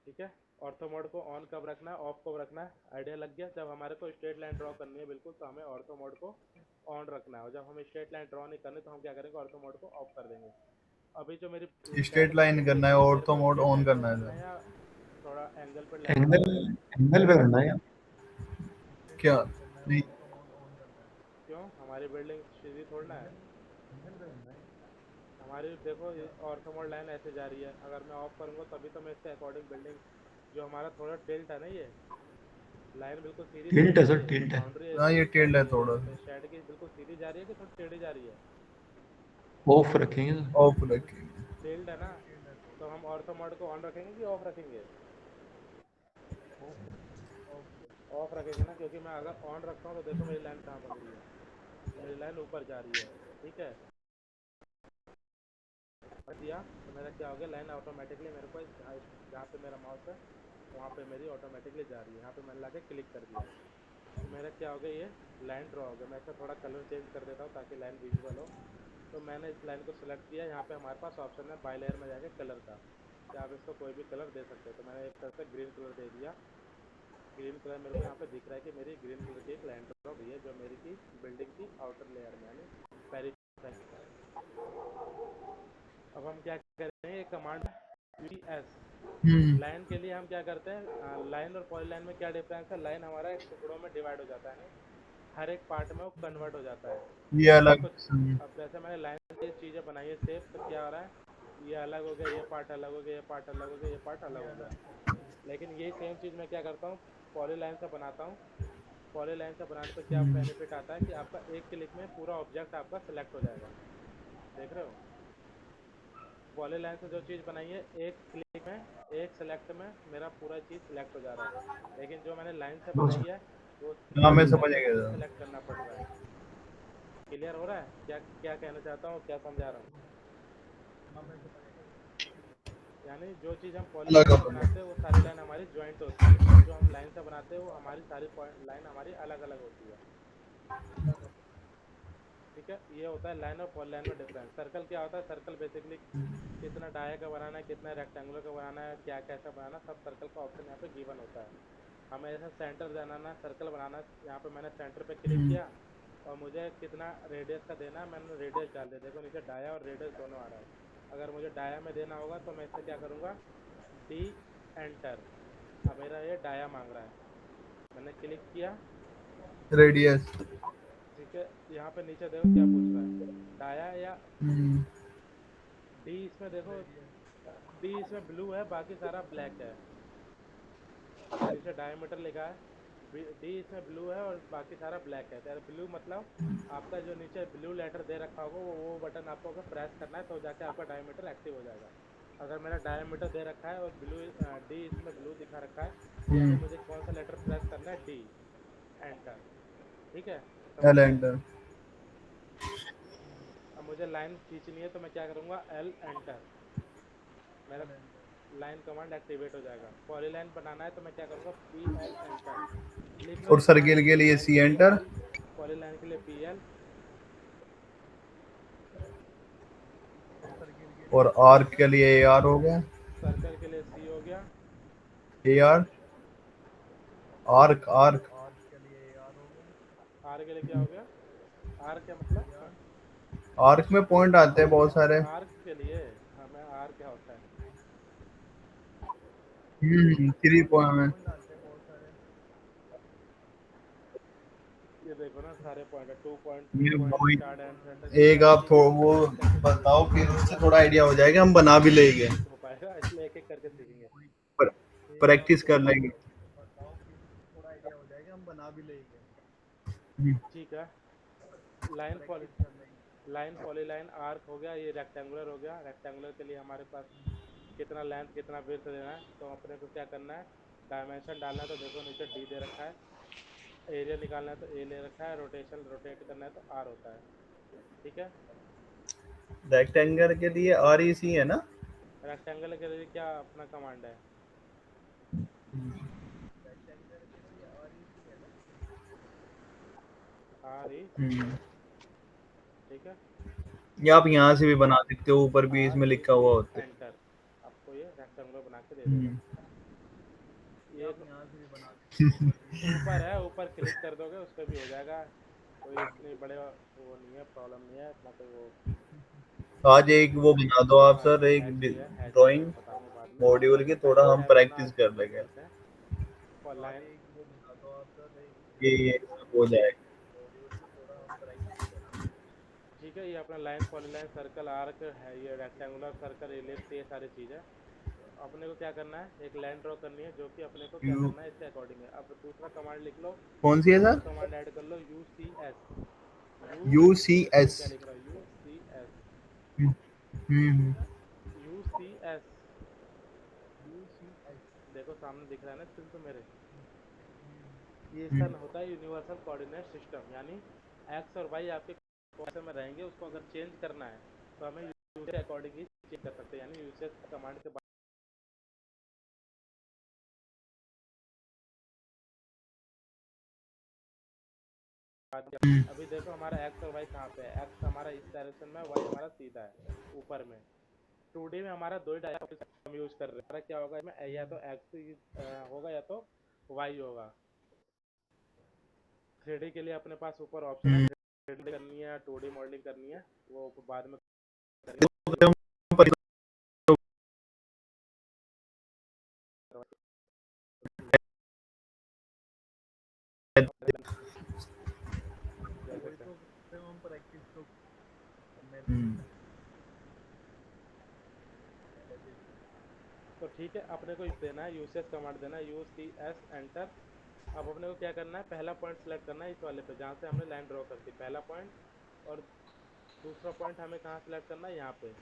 S1: ठीक है, ऑर्थो मोड को ऑन कब रखना है, ऑफ कब रखना है, आइडिया लग गया। जब हमारे को स्ट्रेट लाइन ड्रॉ करनी है बिल्कुल तो हमें ऑर्थो मोड को ऑन रखना है, और जब हमें स्ट्रेट लाइन ड्रॉ नहीं करनी तो हम क्या करेंगे, ऑर्थो मोड को ऑफ कर देंगे। अभी जो मेरी शेड
S2: स्ट्रेट
S1: की
S2: लाइन
S1: इमेज
S2: करना है,
S1: देखनी है, मेरे
S2: ऑर्थो
S1: को
S2: mode
S1: straight
S2: on
S1: line draw
S2: करना है
S1: करना
S2: सर।
S1: है या थोड़ा एंगल पर लाइन ड्रॉ
S3: एंगल
S1: करना है?
S3: एंगल पे करना है।
S2: क्या? नहीं।
S1: क्यों, हमारी बिल्डिंग सीधी थोड़ी ना है। हमारी देखो ऑर्थो मोड लाइन ऐसे जा रही है, अगर मैं ऑफ करूंगा तभी तो मैं इसके अकॉर्डिंग बिल्डिंग, जो हमारा थोड़ा टिल्ट है ना, ये लाइन बिल्कुल सीधी थोड़ी
S3: टिल्ट
S1: जा
S3: है
S1: रही
S3: सर,
S1: है,
S3: टिल्ट है।
S1: बाउंड्री
S2: हाँ ये
S1: शेड
S2: टेल्ड है
S1: की
S2: थोड़ा सा।
S1: शेड की बिल्कुल सीधी जा रही है कि थोड़ी टेढ़ी जा रही है?
S3: ऑफ रखेंगे सर।
S2: ऑफ रखिए।
S1: टेल्ड है ना, तो हम ऑर्थो मोड को ऑन रखेंगे कि ऑफ रखेंगे? ऑफ रखेंगे ना, क्योंकि मैं अगर ऑन रखता हूँ तो देखो मेरी लाइन कहाँ पकड़ी है, मेरी लाइन ऊपर जा रही है। ठीक है, कर दिया तो मेरा क्या हो गया, लाइन ऑटोमेटिकली मेरे को जहाँ पे मेरा माउस है वहाँ पे मेरी ऑटोमेटिकली जा रही है। यहाँ पे मैंने लाके क्लिक कर दिया तो मेरा क्या हो गया, ये लाइन ड्रॉ हो गया। मैं इसका थोड़ा कलर चेंज कर देता हूँ ताकि लाइन विजिबल हो। तो मैंने इस लाइन को सिलेक्ट किया, यहाँ पे हमारे पास ऑप्शन है बाय लेयर में जाके कलर का, कि आप इसको कोई भी कलर दे सकते हो। तो मैंने एक तरह से ग्रीन कलर दे दिया। ग्रीन कलर मेरे को यहाँ पे दिख रहा है कि मेरी ग्रीन कलर की एक लाइन ड्रॉ हुई है जो मेरी की बिल्डिंग की आउटर लेयर में, यानी पेरी। अब हम क्या करेंगे, एक कमांड यूटीएस
S2: हम्म।
S1: लाइन के लिए हम क्या करते हैं, लाइन और पॉलीलाइन में क्या डिफरेंस है, लाइन हमारा एक टुकड़ों में डिवाइड हो जाता है, नहीं हर एक पार्ट में वो कन्वर्ट हो जाता है।
S2: ये अलग।
S1: देखो अब जैसे मैंने लाइन की चीज़ें बनाई है शेप, तो क्या हो रहा है, ये अलग हो गया, ये पार्ट अलग हो गया, ये पार्ट अलग हो गया, ये पार्ट अलग हो गया। लेकिन यही सेम चीज़ मैं क्या करता हूँ, पॉलीलाइन से बनाता हूँ। पॉलीलाइन से बनाने पे क्या
S2: हम्म,
S1: बेनिफिट आता है कि आपका एक क्लिक में पूरा ऑब्जेक्ट आपका सिलेक्ट हो जाएगा। देख रहे हो, पॉलीलाइन से जो चीज़ बनाई है एक क्लिक में, एक सेलेक्ट में मेरा पूरा चीज़ सिलेक्ट हो जा रहा है। लेकिन जो मैंने लाइन से
S3: हाँ
S1: बनाई
S3: सर।
S1: है वो
S2: हाँ मैं
S1: एक
S2: समझ
S1: सेलेक्ट
S2: गया।
S1: सेलेक्ट करना पड़ रहा है। क्लियर हो रहा है क्या क्या कहना चाहता हूँ, क्या समझा रहा हूँ? यानी जो चीज़ हम
S2: अलग
S1: पॉलीलाइन से
S2: अलग।
S1: बनाते हैं वो सारी लाइन हमारी ज्वाइंट होती है, और जो हम लाइन से बनाते हैं वो हमारी सारी लाइन हमारी अलग अलग होती है। ठीक है, ये होता है लाइन और पॉलीलाइन में डिफरेंस। सर्कल क्या होता है, सर्कल बेसिकली कितना डाया का बनाना है, कितना रेक्टेंगुलर का बनाना है, क्या कैसा बनाना, सब सर्कल का ऑप्शन यहाँ पे गिवन होता है। हमें ऐसा सेंटर बनाना है, सर्कल बनाना है, यहाँ पे मैंने सेंटर पे क्लिक किया और मुझे कितना रेडियस का देना है, मैंने रेडियस डाल दिया। देखो नीचे डाया और रेडियस दोनों आ रहा है। अगर मुझे डाया में देना होगा तो मैं इससे क्या करूँगा, डी एंटर। अब मेरा ये डाया मांग रहा है, मैंने क्लिक किया,
S2: रेडियस।
S1: ठीक है। यहाँ पे नीचे देखो क्या पूछ रहा है, डाया या डी। इसमें देखो डी इसमें ब्लू है, बाकी सारा ब्लैक है। नीचे डायमीटर लिखा है, डी इसमें ब्लू है और बाकी सारा ब्लैक है। तो ब्लू मतलब आपका जो नीचे ब्लू लेटर दे रखा होगा वो बटन आपको अगर प्रेस करना है तो जाके आपका डायमीटर एक्टिव हो जाएगा। अगर मेरा डायमीटर दे रखा है और ब्लू डी इसमें ब्लू दिखा रखा है, यानी मुझे कौन सा लेटर प्रेस करना है, डी एंटर। ठीक है, समझ
S2: एल
S1: गए।
S2: एंटर।
S1: अब मुझे लाइन खींचनी है तो मैं क्या करूँगा, एल एंटर। मेरा लाइन कमांड एक्टिवेट हो जाएगा। पॉलीलाइन बनाना है तो मैं क्या करूँगा, पी एल एंटर। लिख लो
S2: और
S1: ध्यान
S2: सर्किल
S1: से,
S2: के लिए
S1: लाइन
S2: सी
S1: के लिए
S2: एंटर।
S1: एल, पॉलीलाइन के लिए पी एल,
S2: और आर्क के लिए ए आर हो गया।
S1: सर्कल के लिए सी हो गया।
S2: A R. Arc arc.
S1: R के लिए क्या हो गया, आर क्या मतलब,
S2: आर्क में पॉइंट आते हैं बहुत सारे।
S1: आर्क के लिए, हमें आर क्या होता है,
S2: 3 पॉइंट।
S1: ये देखो ना सारे पॉइंट है, 2 पॉइंट, 3
S2: ये
S1: पॉइंट,
S2: वही।
S1: स्टार्ट एंड
S2: एक
S1: जितना
S2: आप
S1: भी
S2: थोड़ा वो
S1: एक करके
S2: बताओ,
S1: सीखेंगे
S2: फिर
S1: उतना
S2: उससे
S1: ज़्यादा
S2: थोड़ा आइडिया हो जाएगा, हम बना भी लेंगे।
S1: हो पाएगा, इसलिए एक एक करके सीखेंगे।
S2: प्रैक्टिस कर लेंगे।
S1: ठीक है, line poly line polyline arc हो गया, ये रेक्टेंगुलर हो गया। रेक्टेंगुलर के लिए हमारे पास कितना लेंथ कितना विड्थ देना है, तो अपने को क्या करना है, डायमेंशन डालना है। तो देखो नीचे डी दे रखा है, एरिया निकालना है तो ए ले रखा है, रोटेशन रोटेट करना है तो आर होता है। ठीक है,
S2: रेक्टेंगल के लिए आर ई सी है ना।
S1: रेक्टेंगल के लिए क्या अपना कमांड है, आर ई सी।
S2: हम्म।
S1: ठीक है,
S2: या आप यहाँ से भी बना सकते हो, ऊपर भी
S1: आर
S2: इसमें
S1: ए
S2: लिखा
S1: सी
S2: हुआ होता है।
S1: एंटर। आपको ये रेक्टेंगुलर बना के दे देगा।
S2: हम्म।
S1: ये ऊपर है, ऊपर क्लिक कर दोगे उस पर भी हो जाएगा, कोई इतनी बड़े वो नहीं है, प्रॉब्लम नहीं है इतना, कोई वो।
S2: आज एक वो बना दो आप सर, एक
S1: हैच भी है, हैच भी मैं
S2: ड्राइंग
S1: बताऊंगा बाद में।
S2: मॉड्यूल की, थोड़ा
S1: पहले
S2: हम
S1: हैच बना
S2: प्रैक्टिस कर
S1: कर
S2: लेंगे।
S1: लेते हैं। और लाइन,
S2: ये सब हो जाएगा।
S1: ठीक है, ये अपना लाइन पॉलीलाइन सर्कल आर्क है, ये रेक्टेंगुलर सर्कल इलिप्स, ये सारी चीज़ है। अपने को क्या करना है, एक लाइन ड्रॉ करनी है जो कि अपने को क्या
S2: यू
S1: करना है इसके अकॉर्डिंग है। अब दूसरा कमांड लिख लो,
S2: कौन सी है
S1: दूसरा
S2: सर।
S1: कमांड ऐड कर लो, U C S. U,
S2: U C
S1: देखो
S2: एस।
S1: क्या लिख रहा है, यू सी एस,
S2: हम्म।
S1: U C S. देखो सामने दिख रहा है ना स्क्रीन पे मेरे, ये इसका होता है यूनिवर्सल कोऑर्डिनेट सिस्टम। यानी एक्स और वाई आपके कौन में रहेंगे, उसको अगर चेंज करना है तो हमें यूसेज के अकॉर्डिंग ही चेंज कर सकते हैं। यानी यूसेज कमांड के बाद अभी देखो हमारा एक्स और वाई कहाँ पे है, एक्स हमारा इस डायरेक्शन में, वाई हमारा सीधा है ऊपर में। 2D में हमारा दो ही डायरेक्शन हम यूज कर रहे हैं। हमारा क्या होगा इसमें, या तो एक्स होगा या तो वाई होगा। 3D के लिए अपने पास ऊपर ऑप्शन है, 3D करनी है 2D मॉडलिंग करनी है, वो बाद में करेंगे। तो ठीक है, अपने को देना है यूसेस कमांड देना है, यू सी एस एंटर। अब अपने को क्या करना है, पहला पॉइंट सेलेक्ट करना है इस वाले पे जहाँ से हमने लाइन ड्रॉ कर दी, पहला पॉइंट। और दूसरा पॉइंट हमें कहाँ सेलेक्ट करना है, यहाँ पे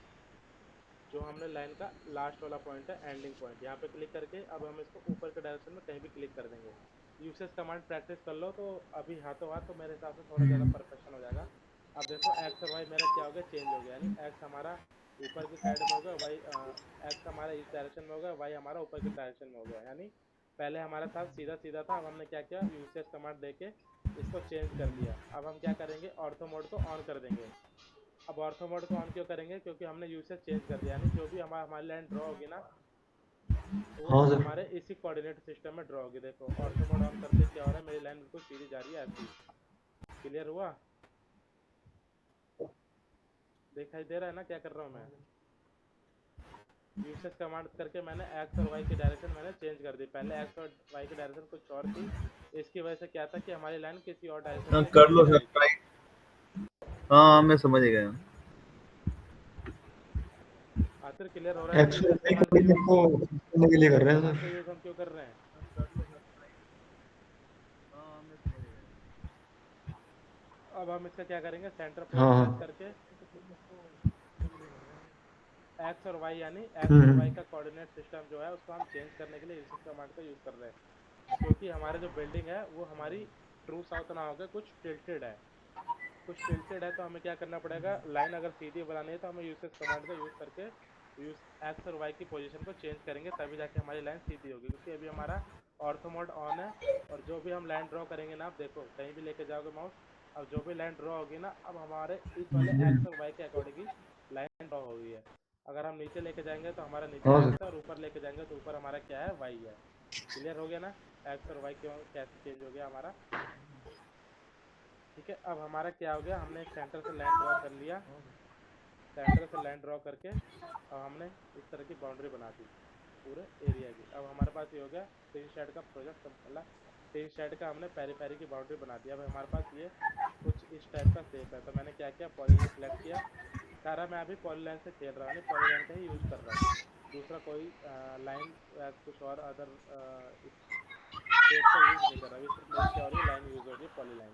S1: जो हमने लाइन का लास्ट वाला पॉइंट है, एंडिंग पॉइंट। यहाँ पे क्लिक करके अब हम इसको ऊपर के डायरेक्शन में कहीं भी क्लिक कर देंगे। यूसेस कमांड प्रैक्टिस कर लो तो अभी हाथों हाथ तो मेरे हिसाब से थोड़ा ज़्यादा परफेक्शन हो जाएगा। अब देखो एक्स और वाई मेरा क्या हो गया, चेंज हो गया। यानी एक्स हमारा ऊपर की साइड में हो गया, वाई एक्स हमारा इस डायरेक्शन में हो गया, वाई हमारा ऊपर की डायरेक्शन में हो गया। यानी पहले हमारा था सीधा सीधा था, अब हमने क्या किया, यूसेस कमांड देके इसको चेंज कर दिया। अब हम क्या करेंगे, ऑर्थो मोड को ऑन कर देंगे। अब ऑर्थो मोड को ऑन क्यों करेंगे, क्योंकि हमने यूसेज चेंज कर दिया, यानी जो भी हमारी लाइन ड्रॉ होगी ना वो
S3: हाँ सर।
S1: हमारे इसी कोऑर्डिनेट सिस्टम में ड्रॉ होगी। देखो ऑर्थो मोड ऑन करते क्या हो रहा है, मेरी लाइन बिल्कुल सीधी जा रही है ऐसी। क्लियर हुआ, दिखाई दे रहा है ना क्या कर रहा हूँ मैं। यूसेज कमांड करके मैंने एक्स और वाई की डायरेक्शन मैंने चेंज कर दी। पहले एक्स और वाई की डायरेक्शन कुछ और थी, इसकी वजह से क्या था कि हमारी लाइन किसी और डायरेक्शन
S2: हाँ,
S1: में
S2: कर
S1: खींची
S2: लो
S1: जा
S2: सर
S1: रही थी।
S2: ट्राई। हाँ मैं समझ गया।
S1: आखिर क्लियर हो रहा है ना मेरे
S3: एक्चुअली
S1: कमांड का यूज,
S3: को करने के लिए कर रहे हैं
S1: कमांड का
S3: सर।
S1: यूज हम क्यों कर रहे हैं।
S2: हाँ, कर लो सर ट्राई। हाँ मैं समझ गया।
S1: अब हम इसका क्या करेंगे, सेंटर
S3: हाँ
S1: पॉइंट प्रेस
S3: हाँ।
S1: करके एक्स और वाई, यानी एक्स और वाई
S3: हम्म।
S1: का कोऑर्डिनेट सिस्टम जो है उसको हम चेंज करने के लिए यूसेज कमांड का यूज कर रहे हैं। क्योंकि हमारे जो बिल्डिंग है वो हमारी ट्रू साउथ ना होकर कुछ टिल्टेड है, कुछ टिल्टेड है। तो हमें क्या करना पड़ेगा, लाइन अगर सीधी बनानी है तो हमें यूसेज कमांड का यूज करके यूज एक्स और वाई की पोजीशन को चेंज करेंगे, तभी जाके हमारी लाइन सीधी होगी। क्योंकि अभी हमारा ऑर्थो मोड ऑन है, और जो भी हम लाइन ड्रॉ करेंगे ना, आप देखो कहीं भी लेके जाओगे माउस, अब जो भी लाइन ड्रॉ होगी ना, अब हमारे इस वाले एक्स और वाई के अकॉर्डिंग ही लाइन ड्रॉ हो गई है। अगर हम नीचे लेके जाएंगे तो हमारा नीचे
S3: हाँ
S1: एक्स
S3: सर।
S1: है, और ऊपर लेके जाएंगे तो ऊपर हमारा क्या है, वाई है। क्लियर हो गया ना, एक्स और वाई क्यों कैसे चेंज हो गया हमारा। ठीक है, अब हमारा क्या हो गया, हमने एक सेंटर से लाइन ड्रॉ कर लिया, सेंटर से लाइन ड्रॉ करके अब हमने इस तरह की बाउंड्री बना दी पूरे एरिया की। अब हमारे पास ये हो गया टीन शेड का प्रोजेक्ट, मतलब टीन शेड का हमने पेरी पेरी की बाउंड्री बना दी। अब हमारे पास ये कुछ इस टाइप का शेप है, तो मैंने क्या किया, पॉलीलाइन सेलेक्ट किया। सारा मैं अभी पॉलीलाइन से खेल रहा हूँ, नहीं पॉलीलाइन का ही यूज़ कर रहा हूँ, दूसरा कोई लाइन या कुछ और अदर शेप का यूज़ नहीं कर रहा। अभी सिर्फ मेरी क्या हो रही है, लाइन यूज़ हो रही है पॉलीलाइन।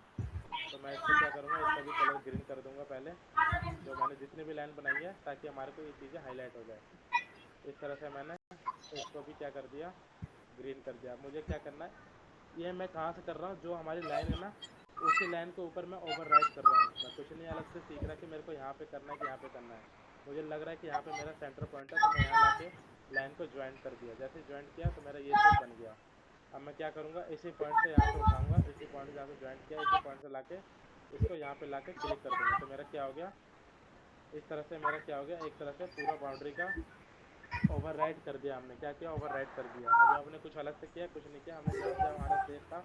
S1: तो मैं इसको क्या करूँगा, इसका भी कलर ग्रीन कर दूंगा पहले, जो मैंने जितनी भी लाइन बनाई है, ताकि हमारे को ये चीज़ें हाईलाइट हो जाए। इस तरह से मैंने इसको भी क्या कर दिया, ग्रीन कर दिया। मुझे क्या करना है, ये मैं कहाँ से कर रहा हूँ, जो हमारी लाइन है ना उसी लाइन के ऊपर मैं ओवर राइट कर रहा हूँ। मैं कुछ नहीं अलग से सीख रहा कि मेरे को यहाँ पे करना है कि यहाँ पे करना है। मुझे लग रहा है कि यहाँ पे मेरा सेंटर पॉइंट है, तो मैं यहाँ लाके लाइन को ज्वाइंट कर दिया। जैसे ज्वाइंट किया तो मेरा ये शेप बन गया। अब मैं क्या करूँगा, इसी पॉइंट से यहाँ से उठाऊंगा, इसी पॉइंट से यहाँ से ज्वाइंट किया, इसी पॉइंट से लाके इसको यहाँ पे लाके क्लिक कर दूंगा। तो मेरा क्या हो गया, इस तरह से मेरा क्या हो गया, एक तरह से पूरा बाउंड्री का ओवर राइट कर दिया। हमने क्या किया, ओवर राइट कर दिया। अब हमने कुछ अलग से किया, कुछ नहीं किया, हमने जैसे हमारा शेप था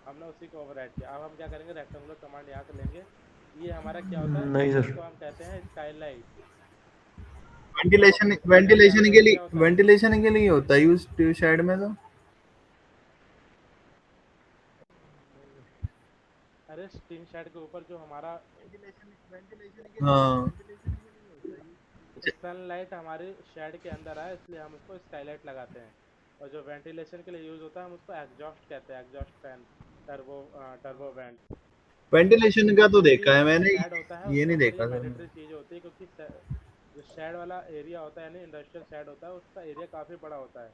S1: हमने उसी को ओवर राइट किया। अब हम क्या करेंगे, रेक्टेंगुलर कमांड यहाँ से लेंगे। ये हमारा क्या होता है,
S3: नहीं सर।
S1: इसको हम कहते हैं स्काईलाइट।
S2: वेंटिलेशन
S1: स्काईलाइट जानते हो क्या होता है।
S2: वेंटिलेशन के लिए होता है यूज ट्यूब साइड में तो।
S1: अरे टीन शेड के ऊपर जो हमारा
S2: हाँ।
S1: सनलाइट हमारे शेड के अंदर आए, इसलिए हम उसको स्काईलाइट लगाते हैं। और जो वेंटिलेशन के लिए यूज होता है हम उसको एग्जॉस्ट कहते हैं, exhaust fan, turbo turbo went.
S2: Ventilation का तो
S1: जो भी
S2: देखा है मैंने,
S1: शेड होता है
S2: ये
S1: उसके
S2: नहीं
S1: अंदर ये
S2: देखा सर मैंने।
S1: मैंडेटरी चीज होती है, क्योंकि जो शेड वाला एरिया होता है, यानी इंडस्ट्रियल शेड होता है, उसका एरिया काफी बड़ा होता है।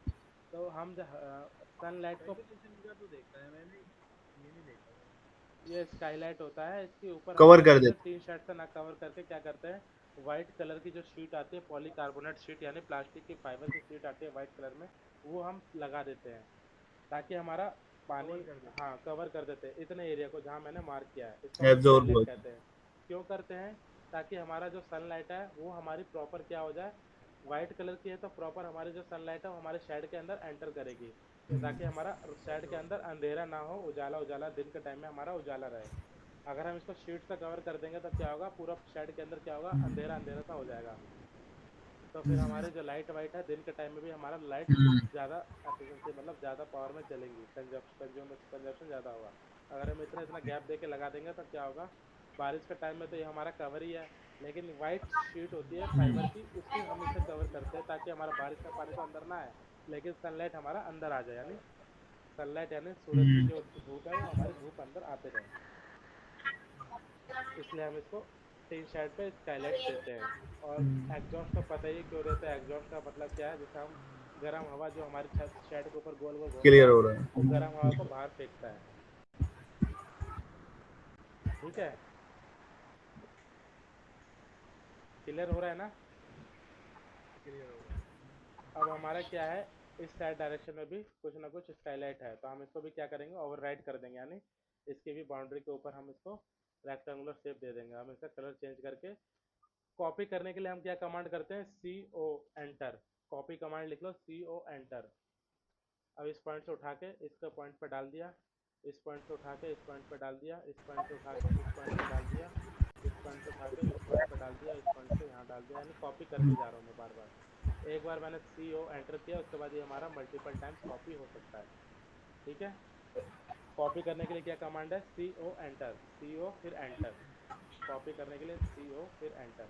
S1: तो हम सनलाइट को,
S2: वेंटिलेशन का तो देखा है मैंने, ये नहीं देखा सर।
S1: ये स्काईलाइट होता है, इसके ऊपर हम
S2: कवर
S1: क्या
S2: कर
S1: करते हैं,
S2: देते।
S1: टीन शेड से ना कवर करके क्या करते हैं, व्हाइट कलर की जो शीट आती है, पॉलीकार्बोनेट शीट, यानी प्लास्टिक की फाइबर की शीट आती है व्हाइट कलर में, वो हम लगा देते हैं, ताकि हमारा पानी,
S2: कवर कर देते
S1: हाँ कवर कर देते हैं इतने एरिया को जहाँ मैंने मार्क किया है। इसको
S2: हैं,
S1: हम
S2: एब्जॉर्ब
S1: स्काईलाइट
S2: हो
S1: कहते हैं। क्यों करते हैं, ताकि हमारा जो सनलाइट है वो हमारी प्रॉपर क्या हो जाए, व्हाइट कलर की है तो प्रॉपर हमारी जो सनलाइट है वो हमारे शेड के अंदर एंटर करेगी, ताकि हमारा शेड के अंदर अंधेरा ना हो, उजाला उजाला दिन के टाइम में हमारा उजाला रहे। अगर हम इसको शीट से कवर कर देंगे तब क्या होगा, पूरा शेड के अंदर क्या होगा, अंधेरा अंधेरा सा हो जाएगा। तो फिर हमारे जो लाइट वाइट है दिन के टाइम में भी हमारा लाइट ज़्यादा एफिशिएंसी, मतलब ज़्यादा पावर में चलेंगी, कंजप्शन ज़्यादा होगा। अगर हम इतना इतना गैप दे के लगा देंगे तब क्या होगा, बारिश के टाइम में तो ये हमारा कवर ही है, लेकिन वाइट शीट होती है फाइबर की, उसकी हम इसे कवर करते हैं ताकि हमारा बारिश का पानी तो अंदर ना आए, लेकिन सनलाइट हमारा अंदर आ जाए, यानी सनलाइट यानी सूरज की जो धूप है वो हमारी धूप अंदर आते रहे। इसलिए हम इसको टीन शेड पे स्काईलाइट देते हैं। और एग्जॉस्ट का पता ही क्यों देते हैं, एग्जॉस्ट का मतलब क्या है, जैसे हम गर्म हवा जो हमारी छत शेड के ऊपर गोल गोल घूमता
S2: क्लियर
S1: है,
S2: हो रहा
S1: वो
S2: है।
S1: गर्म हवा को बाहर फेंकता है। ठीक है, क्लियर हो रहा है ना। अब हमारा क्या है, इस साइड डायरेक्शन में भी कुछ ना कुछ स्काईलाइट है, तो हम इसको भी क्या करेंगे, ओवर राइड कर देंगे, यानी इसकी भी बाउंड्री के ऊपर हम इसको रेक्टेंगुलर शेप दे देंगे। हम इसका कलर चेंज करके कॉपी करने के लिए हम क्या कमांड करते हैं, CO एंटर। कॉपी कमांड लिख लो, CO एंटर। अब इस पॉइंट से उठा के इसका पॉइंट पे डाल दिया, इस पॉइंट से उठा के इस पॉइंट पे डाल दिया, इस पॉइंट से उठा के इस पॉइंट पे डाल दिया, इस पॉइंट से उठा के इस पॉइंट पे डाल दिया, इस पॉइंट से यहाँ डाल दिया। यानी कॉपी करते जा रहा हूँ मैं बार बार। एक बार मैंने CO एंटर किया, उसके बाद ये हमारा मल्टीपल टाइम्स कॉपी हो सकता है। ठीक है। कॉपी करने के लिए क्या कमांड है, CO एंटर, CO फिर एंटर। कॉपी करने के लिए CO फिर एंटर।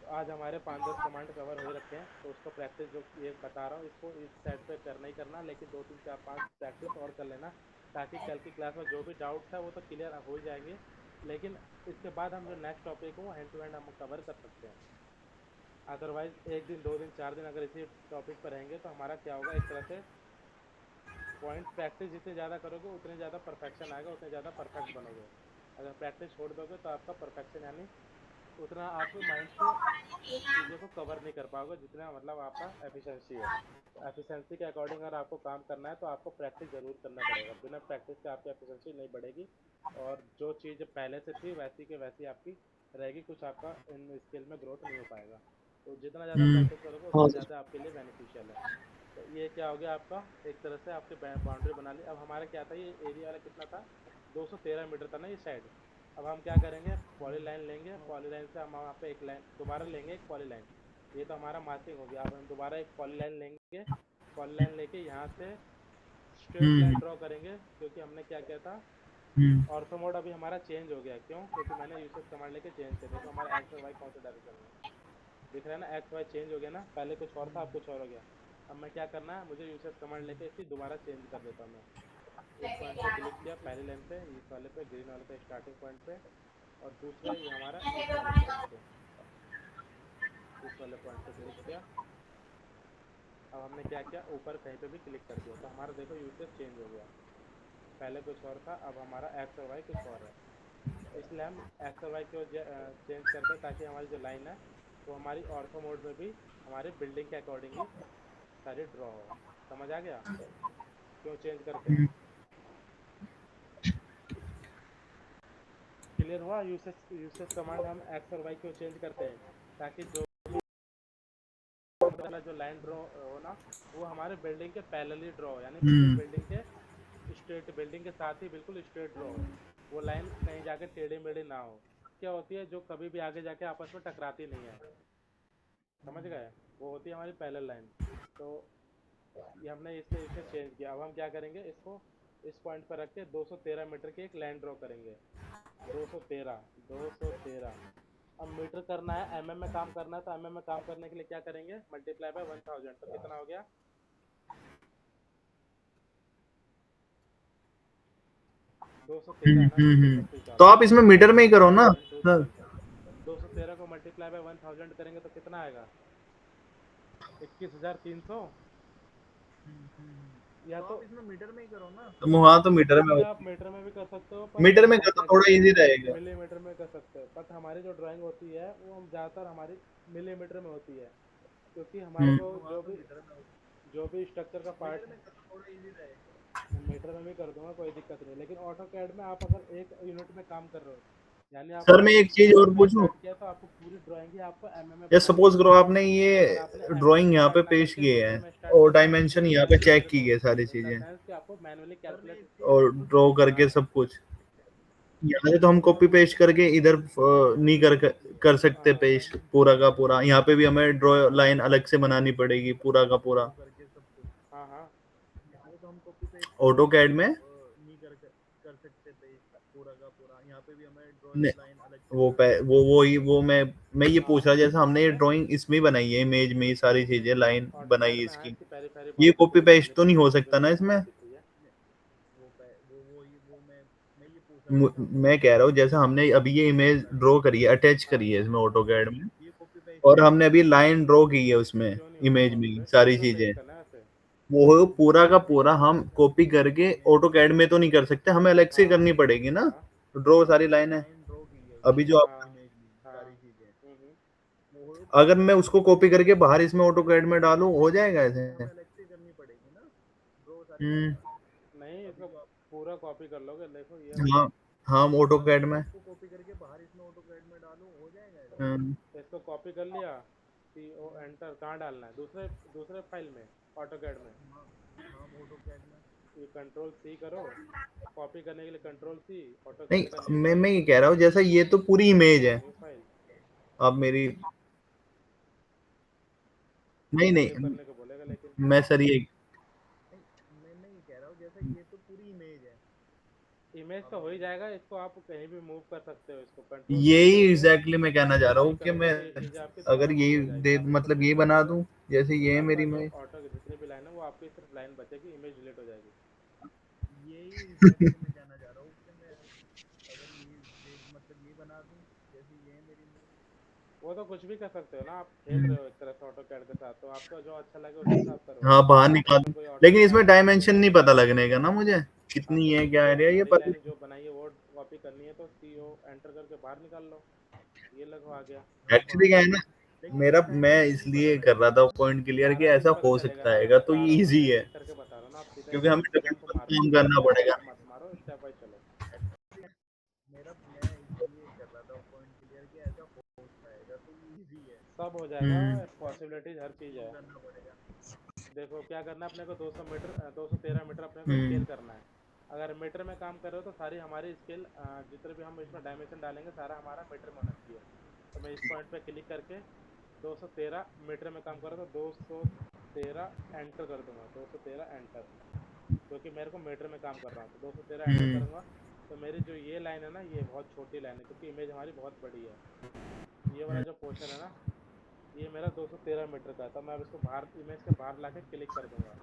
S1: तो आज हमारे 5-10 कमांड कवर हो ही रखे हैं, तो उसको प्रैक्टिस जो ये बता रहा हूँ इसको इस सेट पे करना ही करना, लेकिन 2-3-4-5 प्रैक्टिस और कर लेना, ताकि कल की क्लास में जो भी डाउट्स है वो तो क्लियर हो ही जाएंगे। लेकिन इसके बाद हम जो नेक्स्ट टॉपिक है वो हैंड टू हैंड हम कवर कर सकते हैं। अदरवाइज 1 दिन 2 दिन 4 दिन अगर इसी टॉपिक पर रहेंगे तो हमारा क्या होगा, एक तरह से पॉइंट प्रैक्टिस जितनी ज़्यादा करोगे उतने ज़्यादा परफेक्शन आएगा, उतने ज़्यादा परफेक्ट बनोगे। अगर प्रैक्टिस छोड़ दोगे तो आपका परफेक्शन यानी उतना आप माइंड से चीज़ों को कवर नहीं कर पाओगे जितना मतलब आपका एफिशिएंसी है। तो एफिशिएंसी के अकॉर्डिंग अगर आपको काम करना है तो आपको प्रैक्टिस ज़रूर करना पड़ेगा। बिना प्रैक्टिस के आपकी एफिशिएंसी नहीं बढ़ेगी, और जो चीज़ पहले से थी वैसी के वैसी आपकी रहेगी, कुछ आपका इन स्किल में ग्रोथ नहीं हो पाएगा। तो जितना ज़्यादा प्रैक्टिस करोगे
S3: हाँ
S1: उतना
S3: सर।
S1: ज़्यादा आपके लिए बेनिफिशियल है। तो ये क्या हो गया आपका, एक तरह से आपके बाउंड्री बना ली। अब हमारा क्या था, ये एरिया वाला कितना था, 213 मीटर था ना ये साइड। अब हम क्या करेंगे, पॉली लाइन लेंगे, पॉली लाइन से हम वहाँ पे एक लाइन दोबारा लेंगे, एक पॉली लाइन। ये तो हमारा मार्किंग हो गया। अब हम दोबारा एक पॉली लाइन लेंगे, पॉली लाइन लेके यहाँ से स्ट्रेट लाइन ड्रॉ करेंगे, क्योंकि हमने क्या किया था, ऑर्थो मोड अभी हमारा चेंज हो गया। क्यों, क्योंकि मैंने यूसेज कमांड लेके चेंज कर दिया। तो हमारा एक्स और वाई कौन से डायरेक्शन में दिख रहा है ना, एक्स वाई चेंज हो गया ना, पहले कुछ और था अब कुछ और हो गया। अब मैं क्या करना है, मुझे यूसेज कमांड लेके इसकी दोबारा चेंज कर देता हूँ मैं। इस पॉइंट पे क्लिक किया पहली लाइन पे, इस वाले पे ग्रीन वाले पे स्टार्टिंग पॉइंट पे, और दूसरे ये हमारा इस वाले पॉइंट पे, इस वाले पॉइंट पे क्लिक किया। अब हमने क्या किया, ऊपर कहीं पे भी क्लिक कर दिया, तो हमारा देखो यूसेज चेंज हो गया। पहले कुछ और था, अब हमारा एक्स और वाई कुछ और है। इसलिए हम एक्स और वाई को चेंज करते हैं, ताकि हमारी जो लाइन है वो हमारी ऑर्थो मोड में भी हमारी बिल्डिंग के अकॉर्डिंग ही सारी ड्रॉ हो। समझ आ गया क्यों चेंज करते हैं? क्लियर हुआ? यूसेज यूसेज कमांड हम एक्स और वाई क्यों चेंज करते हैं, ताकि जो वाला जो लाइन ड्रॉ हो ना, वो हमारे बिल्डिंग के पैरेलली ड्रॉ हो, यानी बिल्कुल बिल्डिंग के स्ट्रेट, बिल्डिंग के साथ ही बिल्कुल स्ट्रेट ड्रॉ हो। वो लाइन कहीं जाके टेढ़ी मेढ़ी ना हो। क्या होती है, जो कभी भी आगे जाके आपस में टकराती नहीं है। समझ गए? वो होती है हमारी पैरेलल लाइन। तो ये हमने इसे इसे चेंज किया। अब हम क्या करेंगे, इसको इस पॉइंट पर रख के 213 मीटर की एक लाइन ड्रॉ करेंगे। 213 213। अब मीटर करना है, एमएम में काम करना है, तो एमएम में काम करने के लिए क्या करेंगे, मल्टीप्लाई बाय 1000। तो कितना हो गया, 213 है ना, 236
S2: तो
S1: आप
S2: आप इसमें मीटर में ही करो ना सर।
S1: 213 को मल्टीप्लाई बाय 1000 करेंगे तो कितना आएगा, 21,300। या तो
S2: इसमें मीटर में ही करो ना। तो हाँ, तो मीटर में
S1: वैसे आप मीटर में भी कर सकते हो, पर
S2: मीटर में
S1: हम
S2: कर तो
S1: क्या
S2: थोड़ा
S1: करते
S2: इजी
S1: हैं,
S2: रहेगा।
S1: मिलीमीटर में कर सकते हैं। बट हमारी जो ड्राइंग होती है वो हम ज़्यादातर हमारी मिलीमीटर में होती है, क्योंकि हमारे को जो भी स्ट्रक्चर का पार्ट मीटर में भी कर दूंगा, कोई दिक्कत नहीं। लेकिन ऑटो कैड में आप अगर एक यूनिट में काम कर रहे हो, यानी
S2: सर
S1: आपने
S2: मैं एक चीज और
S1: एमएम में
S2: पूछूं।
S1: स्टार्ट किया, तो आपको पूरी ड्राइंग ही आपको एमएम में
S2: या
S1: बनानी
S2: सपोज करो
S1: पड़ेगी।
S2: आपने ये
S1: अगर आपने एमएम
S2: ड्राइंग
S1: में
S2: यहाँ पे
S1: स्टार्ट ना
S2: पेश
S1: करके
S2: किए
S1: मीटर
S2: है,
S1: में स्टार्ट
S2: और
S1: किया, तो आपको
S2: डायमेंशन
S1: पूरी
S2: यहाँ पे
S1: ड्राइंग
S2: चेक
S1: मेरे
S2: की
S1: को
S2: है सारी
S1: इन द
S2: चीजें,
S1: सेंस कि आपको मैनुअली कैलकुलेट,
S2: और ड्रॉ करके
S1: हाँ
S2: सब कुछ, यहाँ से तो हम कॉपी पेस्ट करके इधर नहीं कर सकते
S1: हाँ
S2: पेस्ट पूरा का पूरा। यहाँ पे भी हमें ड्रॉ लाइन अलग से बनानी पड़ेगी पूरा का पूरा।
S1: हाँ हाँ
S2: ऑटो कैड में ने, वो मैं ये पूछ
S1: हाँ
S2: रहा, जैसे हमने ये
S1: इसमें
S2: ड्राइंग इसमें ही बनाई है, इमेज में ही सारी चीजें लाइन
S1: ऑटो
S2: बनाई
S1: कैड
S2: है
S1: में है,
S2: इसकी,
S1: इसकी पेरी पेरी
S2: ये
S1: बाउंड्री
S2: कॉपी
S1: दिख रही है,
S2: पेस्ट तो
S1: जितनी
S2: नहीं हो
S1: बाउंड्री
S2: सकता ना
S1: दिख रही है
S2: इसमें?
S1: वो दिख रही है।
S2: मैं कह रहा हूँ जैसे हमने अभी ये इमेज ड्रॉ करी है, अटैच
S1: हाँ
S2: करी है इसमें ऑटो कैड में, और
S1: हाँ,
S2: हमने अभी लाइन ड्रॉ की है उसमें
S1: क्यों नहीं होगा
S2: इमेज में
S1: कॉपी
S2: ही
S1: पेस्ट,
S2: सारी
S1: उसी को पेस्ट
S2: चीजें,
S1: करना है वैसे।
S2: वो पूरा का पूरा हम कॉपी करके ऑटो कैड में तो नहीं कर सकते, हमें अलग से
S1: हाँ
S2: करनी पड़ेगी ना
S1: हाँ
S2: ड्रॉ सारी लाइनें। अभी जो आप,
S1: हाँ हाँ।
S2: अगर मैं उसको कॉपी करके बाहर इसमें ऑटो कैड में डालूं हो जाएगा ऐसे? हम्म।
S1: नहीं, इसको पूरा कॉपी कर लोगे, देखो ये
S2: हाँ हाँ, ऑटो कैड में।
S1: इसको कॉपी करके बाहर इसमें ऑटो कैड में डालो, हो जाएगा ऐसे।
S2: हम्म,
S1: इसको कॉपी कर लिया, CO एंटर, कहाँ डालना है, दूसरे दूसरे फाइल में, ऑटो कैड में।
S2: हाँ, ऑटो कैड में।
S1: ये कंट्रोल C करो, कॉपी करने के लिए कंट्रोल C, ऑटो कैड का
S2: नहीं,
S1: न्यू
S2: मैं
S1: फाइल,
S2: ये कह रहा हूँ, जैसा ये तो पूरी इमेज है।
S1: न्यू फाइल
S2: आप मेरी, नहीं
S1: सेव
S2: नहीं,
S1: करने को बोलेगा लेकिन।
S2: मैं सर ये मैं ये कह रहा हूँ, जैसा ये तो पूरी इमेज है।
S1: इमेज तो हो ही जाएगा, इसको आप कहीं भी मूव कर सकते हो, इसको कंट्रोल C
S2: यही
S1: करके
S2: एग्जैक्टली मैं कहना चाह रहा
S1: C
S2: हूँ कि
S1: करोगे
S2: मैं
S1: तो ये चीज़ें आपकी
S2: अगर
S1: दोबारा मूव
S2: यही
S1: हो जाएगी,
S2: दे
S1: आप इसको
S2: मतलब ये
S1: क्लिक
S2: बना
S1: करोगे
S2: दूं, जैसे
S1: तो
S2: ये है
S1: आपका
S2: मेरी
S1: जो
S2: इमेज।
S1: ऑटो की जितनी भी लाइन है वो आपकी सिर्फ लाइन बचेगी, इमेज डिलीट हो जाएगी।
S2: यही एग्जैक्टली मैं कहना चाह रहा हूँ कि मैं अगर मतलब ये बना दूं, जैसे ये है मेरी इमेज।
S1: वो तो कुछ भी कर सकते हो ना, आप खेल रहे हो एक तरह से ऑटो कैड के साथ, तो आपको जो अच्छा लगे उस हिसाब करो।
S2: हाँ, बाहर निकाल
S1: इसमें
S2: दूं,
S1: कोई ऑटो
S2: लेकिन
S1: कैड
S2: इसमें
S1: आपको कुछ
S2: डायमेंशन
S1: बोलेगा
S2: नहीं
S1: नहीं।
S2: पता लगने का ना मुझे, कितनी
S1: आपको
S2: है
S1: सिर्फ
S2: क्या
S1: ये
S2: है ये
S1: हरी
S2: पता।
S1: लाइन जो बनाई है वो कॉपी करनी है, तो CO एंटर करके बाहर निकाल लो, ये लगो आ गया।
S2: एक्चुअली क्या है ना, मेरा मैं इसलिए कर रहा था पॉइंट क्लियर कि
S1: सारा चीज़
S2: ऐसा
S1: पता
S2: हो
S1: चलेगा
S2: सकता
S1: ना, मैं
S2: है, तो
S1: बता
S2: ये
S1: रहा हूँ ना,
S2: इजी है,
S1: बेसिक करके बता रहा हूँ ना, आप सीधा
S2: क्योंकि हमें
S1: जंप
S2: डब्ल्यू
S1: मार लो,
S2: काम करना पड़ेगा।
S1: जंप मत मारो, स्टेप वाइज चलो।
S2: मैं इसलिए कर रहा था पॉइंट क्लियर कि ऐसा हो पाएगा, तो ये इजी है।
S1: सब हो जाएगा, पॉसिबिलिटीज हर चीज़ है।
S2: करना पड़ेगा।
S1: देखो क्या करना है अपने को, 200 मीटर 213 मीटर अपने को
S2: हम्म
S1: स्केल करना है। अगर मीटर में काम कर रहे हो तो सारी हमारी स्केल, जितने भी हम इसमें डायमेंशन डालेंगे सारा हमारा मीटर में होना चाहिए। तो मैं इस पॉइंट पे क्लिक करके 213 मीटर में काम कर रहा था, 213 एंटर कर दूंगा, 213 एंटर, क्योंकि मेरे को मीटर में काम कर रहा हूँ, तो 213 एंटर
S2: हम्म
S1: करूँगा। तो मेरी जो ये लाइन है ना, ये बहुत छोटी लाइन है, क्योंकि इमेज हमारी बहुत बड़ी है। ये वाला जो पोर्शन है ना, ये मेरा 213 मीटर का है, तो मैं अब इसको बाहर, इमेज के बाहर ला के क्लिक कर दूंगा,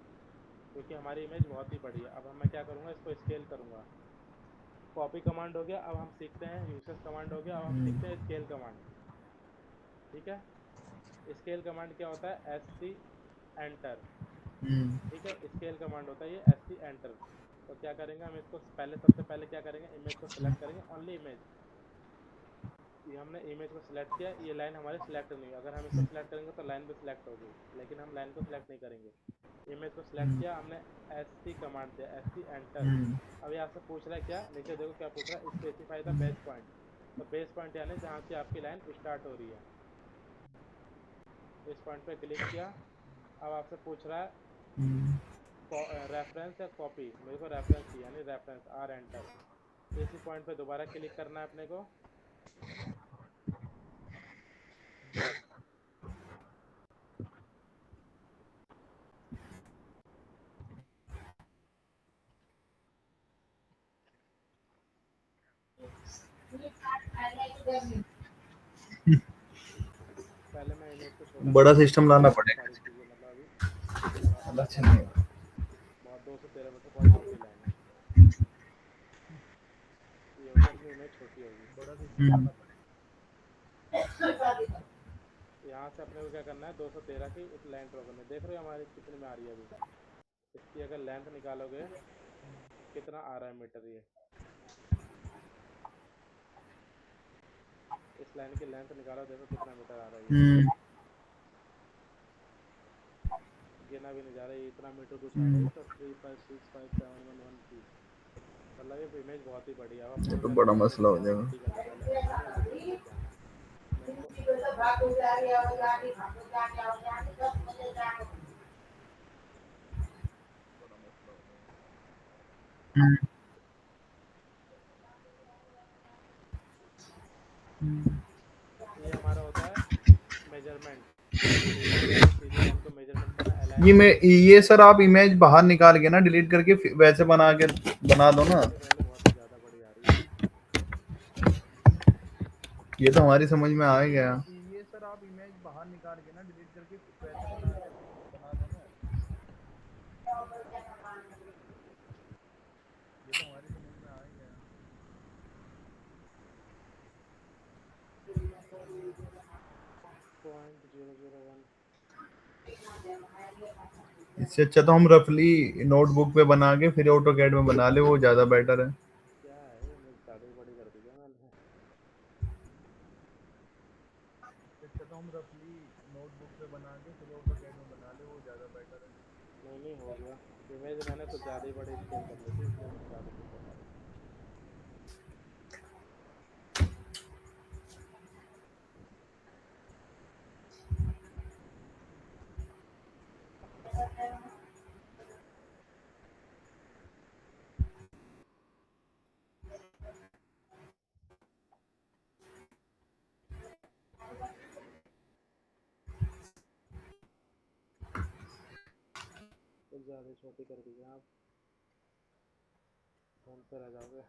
S1: क्योंकि हमारी इमेज बहुत ही बड़ी है। अब मैं क्या करूँगा, इसको स्केल करूँगा। कॉपी कमांड हो गया, अब हम सीखते हैं यूसेस कमांड हो गया, अब हम सीखते हैं स्केल कमांड। ठीक है, स्केल कमांड क्या होता है, SC एंटर।
S2: हम्म
S1: ठीक है, स्केल कमांड होता है ये SC एंटर। तो क्या करेंगे हम इसको पहले, सबसे पहले क्या करेंगे, इमेज को सिलेक्ट करेंगे, ओनली इमेज। ये हमने इमेज को सिलेक्ट किया, ये लाइन हमारी सिलेक्ट नहीं हुई, अगर हम इसको सिलेक्ट करेंगे तो लाइन भी सिलेक्ट होगी, लेकिन हम लाइन को सिलेक्ट नहीं करेंगे। इमेज को सिलेक्ट किया हमने, SC कमांड दिया, SC एंटर। अब यहाँ से पूछ रहा है क्या, नीचे देखो क्या पूछ रहा है, स्पेसिफाई द बेस पॉइंट। तो बेस पॉइंट यानी जहाँ से आपकी लाइन स्टार्ट हो रही है, इस पॉइंट पे क्लिक किया। अब आपसे पूछ रहा है रेफरेंस या कॉपी, मेरे को रेफरेंस चाहिए, यानी रेफरेंस, R एंटर। इसी पॉइंट पे दोबारा क्लिक करना है अपने को। पहले मैं इमेज को छोटा
S2: बड़ा
S1: करता हूँ,
S2: सिस्टम लाना पड़ेगा।
S1: सारी चीज़ें मतलब अभी बड़ा हो
S2: अच्छा
S1: जाएगा।
S2: नहीं
S1: बहुत 213 मीटर बहुत छोटी लाइन है, ये होगी अपनी इमेज छोटी होगी।
S2: हम्म
S1: यहाँ से अपने को क्या करना है, 213 की एक लाइन ड्रॉ करनी है। देख रहे हो हमारी कितने में आ रही है अभी, इसकी अगर लेंथ निकालोगे कितना आ रहा है मीटर, ये इस लाइन की लेंथ निकालो, देखो कितना मीटर आ रहा है ये।
S2: हम्म
S1: गिना भी नहीं जा रहा है, ये इतना मीटर कुछ आ रहा है, तो 3565711 फीट, मतलब ये इमेज बहुत ही बढ़िया है। अब अपने
S2: ये
S1: को
S2: तो
S1: क्या
S2: बड़ा
S1: करना है, इमेज
S2: मसला
S1: को
S2: हो
S1: थोड़ा
S2: जाएगा।
S1: बड़ी करना है, पहले मिनिमम डिस्टेंस लेके आना है। मैं इसको
S2: हम्म
S1: ये हमारा होता है मेजरमेंट, सीधी लाइन है, सीधी लाइन को मेजरमेंट करना, अलाइन करना।
S2: ये सर आप इमेज बाहर निकाल के ना डिलीट करके वैसे बना के बना दो ना।
S1: देखने पहले बहुत ही ज़्यादा बड़ी आ रही है।
S2: ये तो हमारी समझ में आ ही गया। ये सर आप इमेज बाहर निकाल के ना डिलीट करके वैसे बना दो ना। ये तो हमारी समझ में आ ही गया।
S1: 0.001।
S2: इससे अच्छा तो हम रफली नोटबुक पे बना के फिर ऑटो कैड में बना ले, वो ज्यादा बेटर है।
S1: क्या है ये, इमेज ज़्यादा ही बड़ी कर दी क्या मैंने।
S2: इससे अच्छा तो हम रफली नोटबुक पे बना के फिर ऑटो कैड में बना ले, वो ज्यादा बेटर है।
S1: नहीं नहीं, हो गया। इमेज मैंने कुछ ज़्यादा ही बड़ी स्केल कर ली थी, इसलिए ज़्यादा दिक्कत ज़्यादा छोटी कर दीजिए आप, फोन पे रह जाओगे।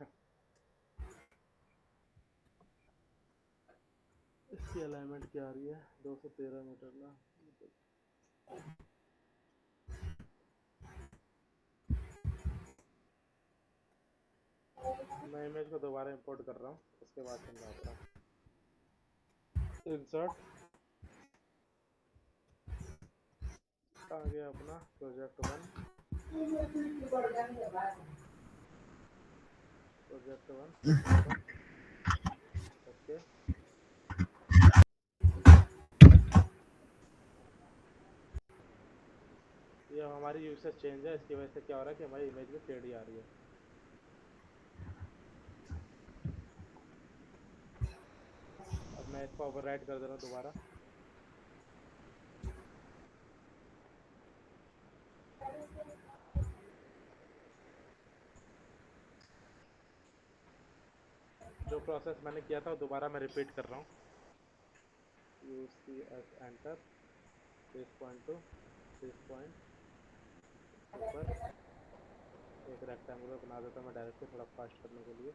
S1: इसकी अलाइनमेंट क्या आ रही है, 213 मीटर ना। मैं इमेज को दोबारा इंपोर्ट कर रहा हूँ, उसके बाद समझाता हूँ। इंसर्ट आ गया अपना प्रोजेक्ट 1, ओपन, ओके। ये हमारी यूसेज चेंज है, इसकी वजह से क्या हो रहा है कि हमारी इमेज में टेढ़ी आ रही है। अब मैं इसको ओवरराइट कर दे रहा हूँ दोबारा। जो प्रोसेस मैंने किया था वो दोबारा मैं रिपीट कर रहा हूँ। UCS enter, this point two this point, ऊपर एक रेक्टेंगुलर बना देता हूँ मैं डायरेक्टली, थोड़ा फास्ट करने के लिए।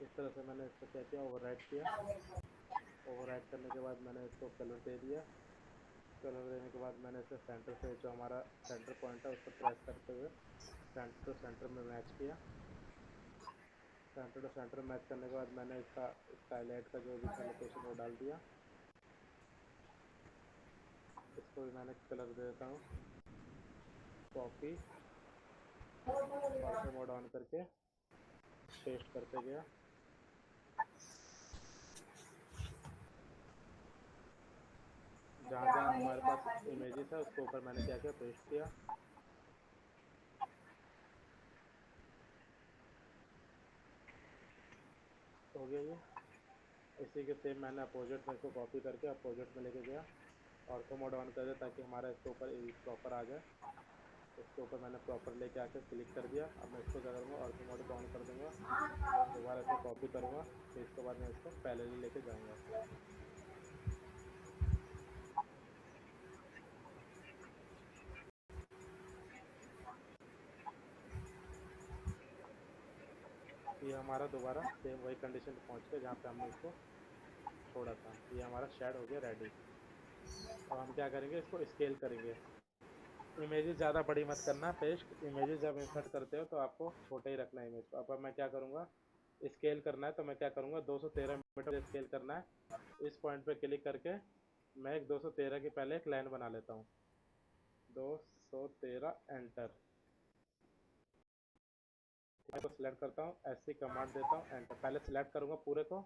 S1: इस तरह से मैंने इसको क्या किया, ओवरराइट किया। ओवरराइट करने के बाद मैंने इसको कलर दे दिया। कलर देने के बाद मैंने इसे सेंटर से, जो हमारा सेंटर पॉइंट है उस पर प्रेस करते हुए सेंटर टू सेंटर में मैच किया। सेंटर टू सेंटर मैच करने के बाद मैंने इसका स्काईलाइट का जो भी था लोकेशन वो डाल दिया। इसको भी मैंने कलर दे देता हूँ, कॉपी, ऑर्थो मोड ऑन करके पेस्ट करते गया। जहाँ जहाँ हमारे पास इमेजेस है उसको ऊपर मैंने क्या किया, पेस्ट किया। हो गया ये। इसी के सेम मैंने अपोजिट में इसको कॉपी करके अपोजिट में लेके गया, ऑर्थो मोड ऑन कर दिया ताकि हमारा इसके ऊपर प्रॉपर आ जाए। इसके ऊपर मैंने प्रॉपर लेके आके क्लिक कर दिया। अब मैं इसको क्या करूँगा, ऑर्थो मोड को ऑन कर दूंगा, दोबारा इसको कॉपी करूँगा, फिर इसके बाद मैं इसको पैरेलल लेके जाऊँगा। ये हमारा दोबारा सेम वही कंडीशन पे पहुँच गया जहाँ पे हमने इसको छोड़ा था। ये हमारा शेड हो गया रेडी। अब हम क्या करेंगे, इसको स्केल करेंगे। इमेजेस ज़्यादा बड़ी मत करना, पेस्ट इमेजेस जब इंसर्ट करते हो तो आपको छोटा ही रखना है इमेज को। अब मैं क्या करूँगा, स्केल करना है तो मैं क्या करूँगा, 213 मीटर स्केल करना है। इस पॉइंट पे क्लिक करके मैं एक 213 की पहले एक लाइन बना लेता हूँ, 213 एंटर। इसको सिलेक्ट करता हूँ, ऐसी कमांड देता हूँ, एंटर। पहले सिलेक्ट करूँगा पूरे को,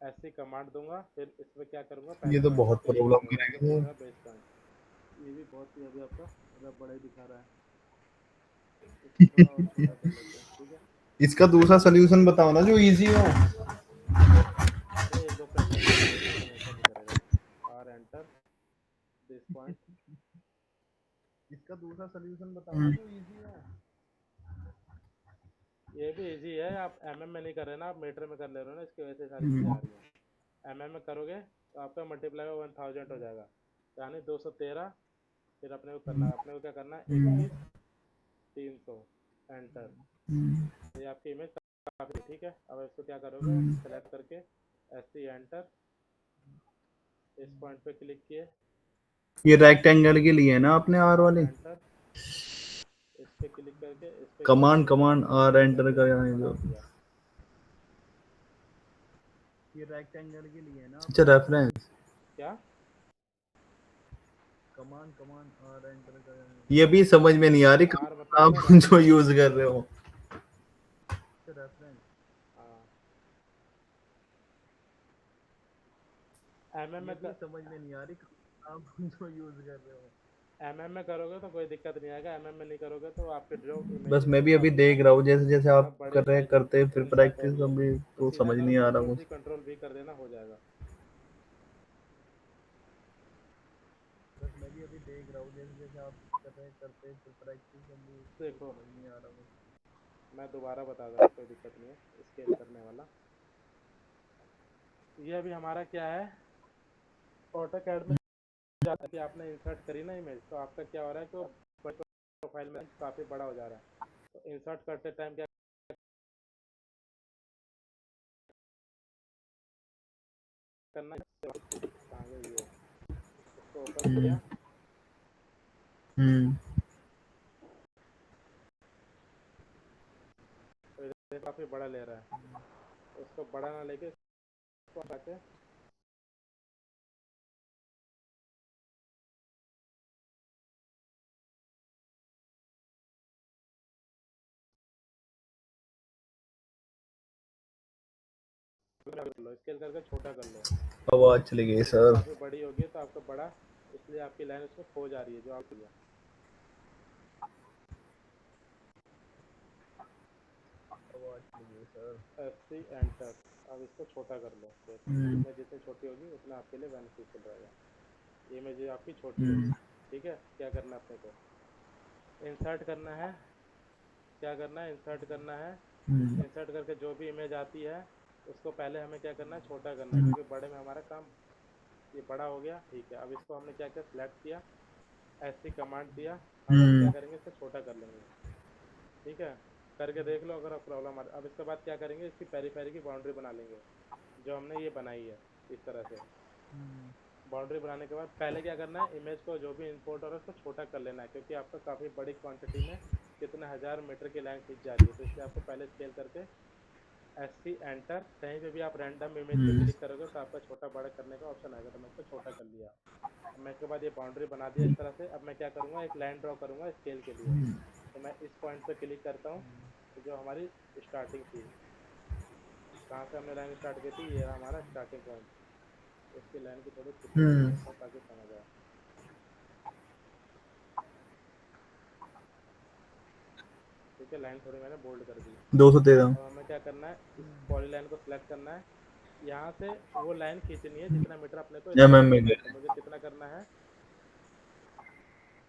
S1: ऐसी कमांड दूंगा, फिर इसमें क्या करूँगा,
S2: ये
S1: पहले
S2: तो
S1: पॉइंट पे
S2: बहुत
S1: क्लिक
S2: प्रॉब्लम
S1: करूँगा,
S2: करेगा
S1: ये
S2: सर।
S1: मेरा बेस पॉइंट। ये भी बहुत ही अभी आपका मतलब बड़ा ही दिखा रहा है, इसको थोड़ा और छोटा कर लेते हैं, ठीक है।
S2: इसका दूसरा सोल्यूशन बताओ ना जो इजी हो।
S1: अरे एक दो प्रेस करके छोड़ दो, नहीं ऐसा नहीं करेगा। और एंटर, दिस पॉइंट।
S2: इसका दूसरा सोल्यूशन बताओ ना जो इजी हो।
S1: ये भी इजी है, आप एमएम में नहीं कर रहे ना, आप मीटर में कर ले रहे हो ना, इसकी वजह से सारी चीज़ें आ रही हैं। एमएम में करोगे तो आपका मल्टीप्लाई 1000 हो जाएगा, यानी 213। फिर अपने को करना है, अपने को क्या करना है, 21,300 एंटर। ये आपकी इमेज काफी ठीक है। अब इसको क्या करोगे, सेलेक्ट करके ऐसे एंटर, इस पॉइंट पे क्लिक किए
S2: ये रेक्टेंगल के लिए है ना आपने आर
S1: और
S2: वाली
S1: एंटर, इस पे क्लिक करके इस पे क्या
S2: कमांड
S1: किया,
S2: कमांड आर एंटर
S1: रेफरेंस
S2: का
S1: बना
S2: जो
S1: दिया।
S2: ये रेक्टेंगल के लिए है ना। अच्छा रेफरेंस
S1: क्या,
S2: कमांड कमांड आर एंटर का ये भी समझ में नहीं आ रही
S1: आर मतलब
S2: आप
S1: होता है
S2: जो
S1: रेफरेंस।
S2: यूज कर रहे हो। रेफरेंस
S1: हाँ, एमएम
S2: ये
S1: में
S2: भी समझ में नहीं आ रही आप जो यूज कर रहे हो।
S1: एमएम में करोगे तो कोई दिक्कत नहीं आएगा, एमएम में नहीं करोगे तो आपके जो
S2: बस
S1: इमेजेस
S2: मैं
S1: है
S2: भी
S1: वो
S2: अभी
S1: आपकी
S2: देख रहा हूँ जैसे जैसे आप
S1: मतलब बड़े
S2: कर रहे हैं
S1: साइज
S2: करते फिर
S1: में शॉट
S2: प्रैक्टिस
S1: होंगी।
S2: अभी
S1: तो
S2: तो
S1: सीधा
S2: समझ
S1: करो,
S2: नहीं आ रहा
S1: कंट्रोल सी
S2: मुझे।
S1: कंट्रोल वी कर देना, हो जाएगा।
S2: बस मैं भी अभी देख रहा हूँ जैसे जैसे आप कर रहे हैं करते फिर प्रैक्टिस अभी तो
S1: देखो
S2: समझ नहीं आ रहा मुझे।
S1: मैं दोबारा बता दूँगा, कोई दिक्कत नहीं है स्केल करने वाला। ये अभी हमारा क्या है, ऑटोकैड में जाता कि आपने इंसर्ट करी ना इमेज, तो आपका क्या हो रहा है कि प्रोफाइल में काफ़ी बड़ा हो जा रहा है। तो इंसर्ट करते टाइम क्या करना है, आगे ये इसको ओपन किया, तो ये काफ़ी बड़ा ले रहा है, तो इसको बड़ा ना लेके इसको हटा के कर लो, स्केल करके छोटा कर लो।
S2: आवाज चली गई सर।
S1: काफ़ी बड़ी होगी तो आपका बड़ा, इसलिए आपकी लाइन उसमें खो जा रही है जो आप लिया। SC enter. अब इसको छोटा कर लो, इमेज जितनी छोटी होगी उतना आपके लिए बेनिफिशियल रहेगा। इमेज आपकी छोटी होगी, ठीक है। क्या करना है अपने को, इंसर्ट करना है। क्या करना है, इंसर्ट करना है। इंसर्ट करके जो भी इमेज आती है उसको पहले हमें क्या करना है, छोटा करना है, क्योंकि बड़े में हमारा काम, ये बड़ा हो गया, ठीक है। अब इसको हमने क्या किया, सिलेक्ट किया, एससी कमांड दिया। अब हम क्या करेंगे, इसको छोटा कर लेंगे, ठीक है। करके देख लो अगर प्रॉब्लम आ रहा। अब इसके बाद क्या करेंगे, इसकी पेरी पेरी की बाउंड्री बना लेंगे, जो हमने ये बनाई है इस तरह से। बाउंड्री बनाने के बाद पहले क्या करना है, इमेज को जो भी इंपोर्ट हो रहा है उसको छोटा कर लेना है, क्योंकि आपका काफ़ी बड़ी क्वांटिटी में कितने हज़ार मीटर की लाइन खींच जा रही है, तो इसलिए आपको पहले स्केल करके एससी एंटर, कहीं पे भी आप रैंडम इमेज पे क्लिक करोगे तो आपका छोटा बड़ा करने का ऑप्शन आएगा, तो मैं इसको छोटा कर लिया। अब मैं इसके बाद ये बाउंड्री बना दिया इस तरह से। अब मैं क्या करूँगा, एक लाइन ड्रॉ करूँगा स्केल के लिए। तो मैं इस पॉइंट पे क्लिक करता हूँ, तो जो हमारी स्टार्टिंग थी, कहाँ से हमने लाइन स्टार्ट की थी, ये रहा हमारा स्टार्टिंग पॉइंट। इसकी लाइन की थोड़ी थिकनेस कर देता हूँ ताकि समझ आए। ठीक है, लाइन थोड़ी मैंने बोल्ड कर दी।
S2: 213
S1: अब हमें क्या करना है, इस पॉली लाइन को सिलेक्ट करना है, यहाँ से वो लाइन खींचनी है जितना मीटर अपने को स्केल
S2: में
S1: करना है। तो मुझे कितना करना है,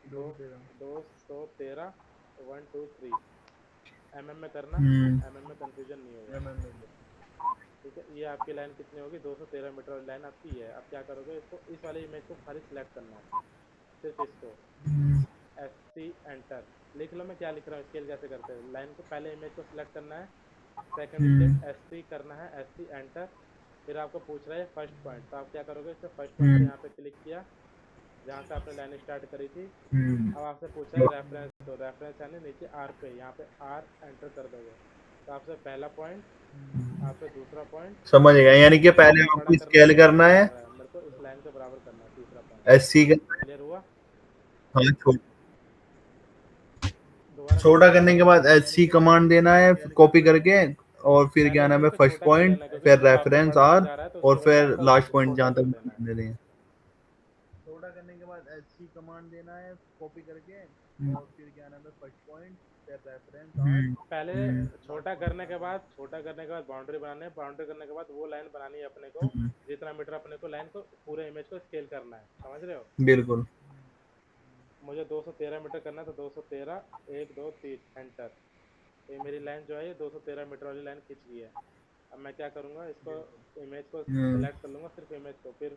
S1: दो 213 123 में करना, में कंफ्यूजन नहीं होगा, ठीक है। ये आपकी लाइन कितनी होगी, 213 मीटर वाली लाइन आपकी है। अब क्या करोगे, इसको इस वाले इमेज को खाली सिलेक्ट करना है, सिर्फ इसको, एस सी एंटर। लिख लो मैं क्या लिख रहा हूँ, स्केल कैसे करते हैं। लाइन को पहले इमेज को सिलेक्ट करना है, सेकंड स्टेप एस सी करना है, एस सी एंटर। फिर आपको पूछ रहा है फर्स्ट पॉइंट, तो आप क्या करोगे, इससे फर्स्ट पॉइंट पे यहाँ पे क्लिक किया जहाँ से आपने लाइन स्टार्ट करी थी। अब आपसे पूछा है रेफरेंस, तो रेफरेंस यानी नीचे आर पे, यहाँ पे आर एंटर कर दोगे, तो आपसे पहला पॉइंट, आपसे दूसरा पॉइंट,
S2: समझ गया, यानी कि पहले
S1: कितना बड़ा
S2: आपको
S1: करना है
S2: स्केल
S1: वो
S2: करना
S1: आपको
S2: है,
S1: बता रहा है, मेरे को इस लाइन के बराबर करना है, तीसरा पॉइंट।
S2: एससी का।
S1: क्लियर हुआ,
S2: हाँ,
S1: दोबारा क्लियर
S2: छोटा
S1: हुआ।
S2: करने के बाद एससी कमांड देना है कॉपी करके, और फिर
S1: पहले
S2: क्या नाम
S1: इमेज
S2: है,
S1: को
S2: फर्स्ट
S1: छोटा कर
S2: पॉइंट,
S1: लेना है, क्योंकि
S2: फिर
S1: वो काफी
S2: रेफरेंस
S1: बड़ा होता
S2: आर,
S1: जा रहा है, तो
S2: और
S1: उसकी वजह से
S2: फिर
S1: आपको
S2: लास्ट
S1: इसको
S2: पॉइंट
S1: छोटा
S2: जहाँ
S1: कर
S2: तक
S1: लेना है।
S2: दे दें। छोटा करने के बाद एससी कमांड देना है कॉपी करके, और फिर क्या नाम है, फर्स्ट पॉइंट, फिर रेफरेंस आर,
S1: पहले
S2: लास्ट
S1: छोटा
S2: पॉइंट
S1: करने के
S2: जहाँ
S1: बाद,
S2: तक।
S1: छोटा करने के बाद बाउंड्री बनानी है, बाउंड्री करने के बाद वो लाइन बनानी है अपने को, जितना मीटर अपने को लाइन को पूरे इमेज को स्केल करना है, समझ रहे हो।
S2: बिल्कुल।
S1: मुझे 213 मीटर करना है, तो 213 1 2 3 एंटर। तो ये मेरी लाइन जो है ये 213 मीटर वाली लाइन खींच गई है। अब मैं क्या करूँगा, इसको इमेज को सिलेक्ट कर लूँगा, सिर्फ इमेज को। फिर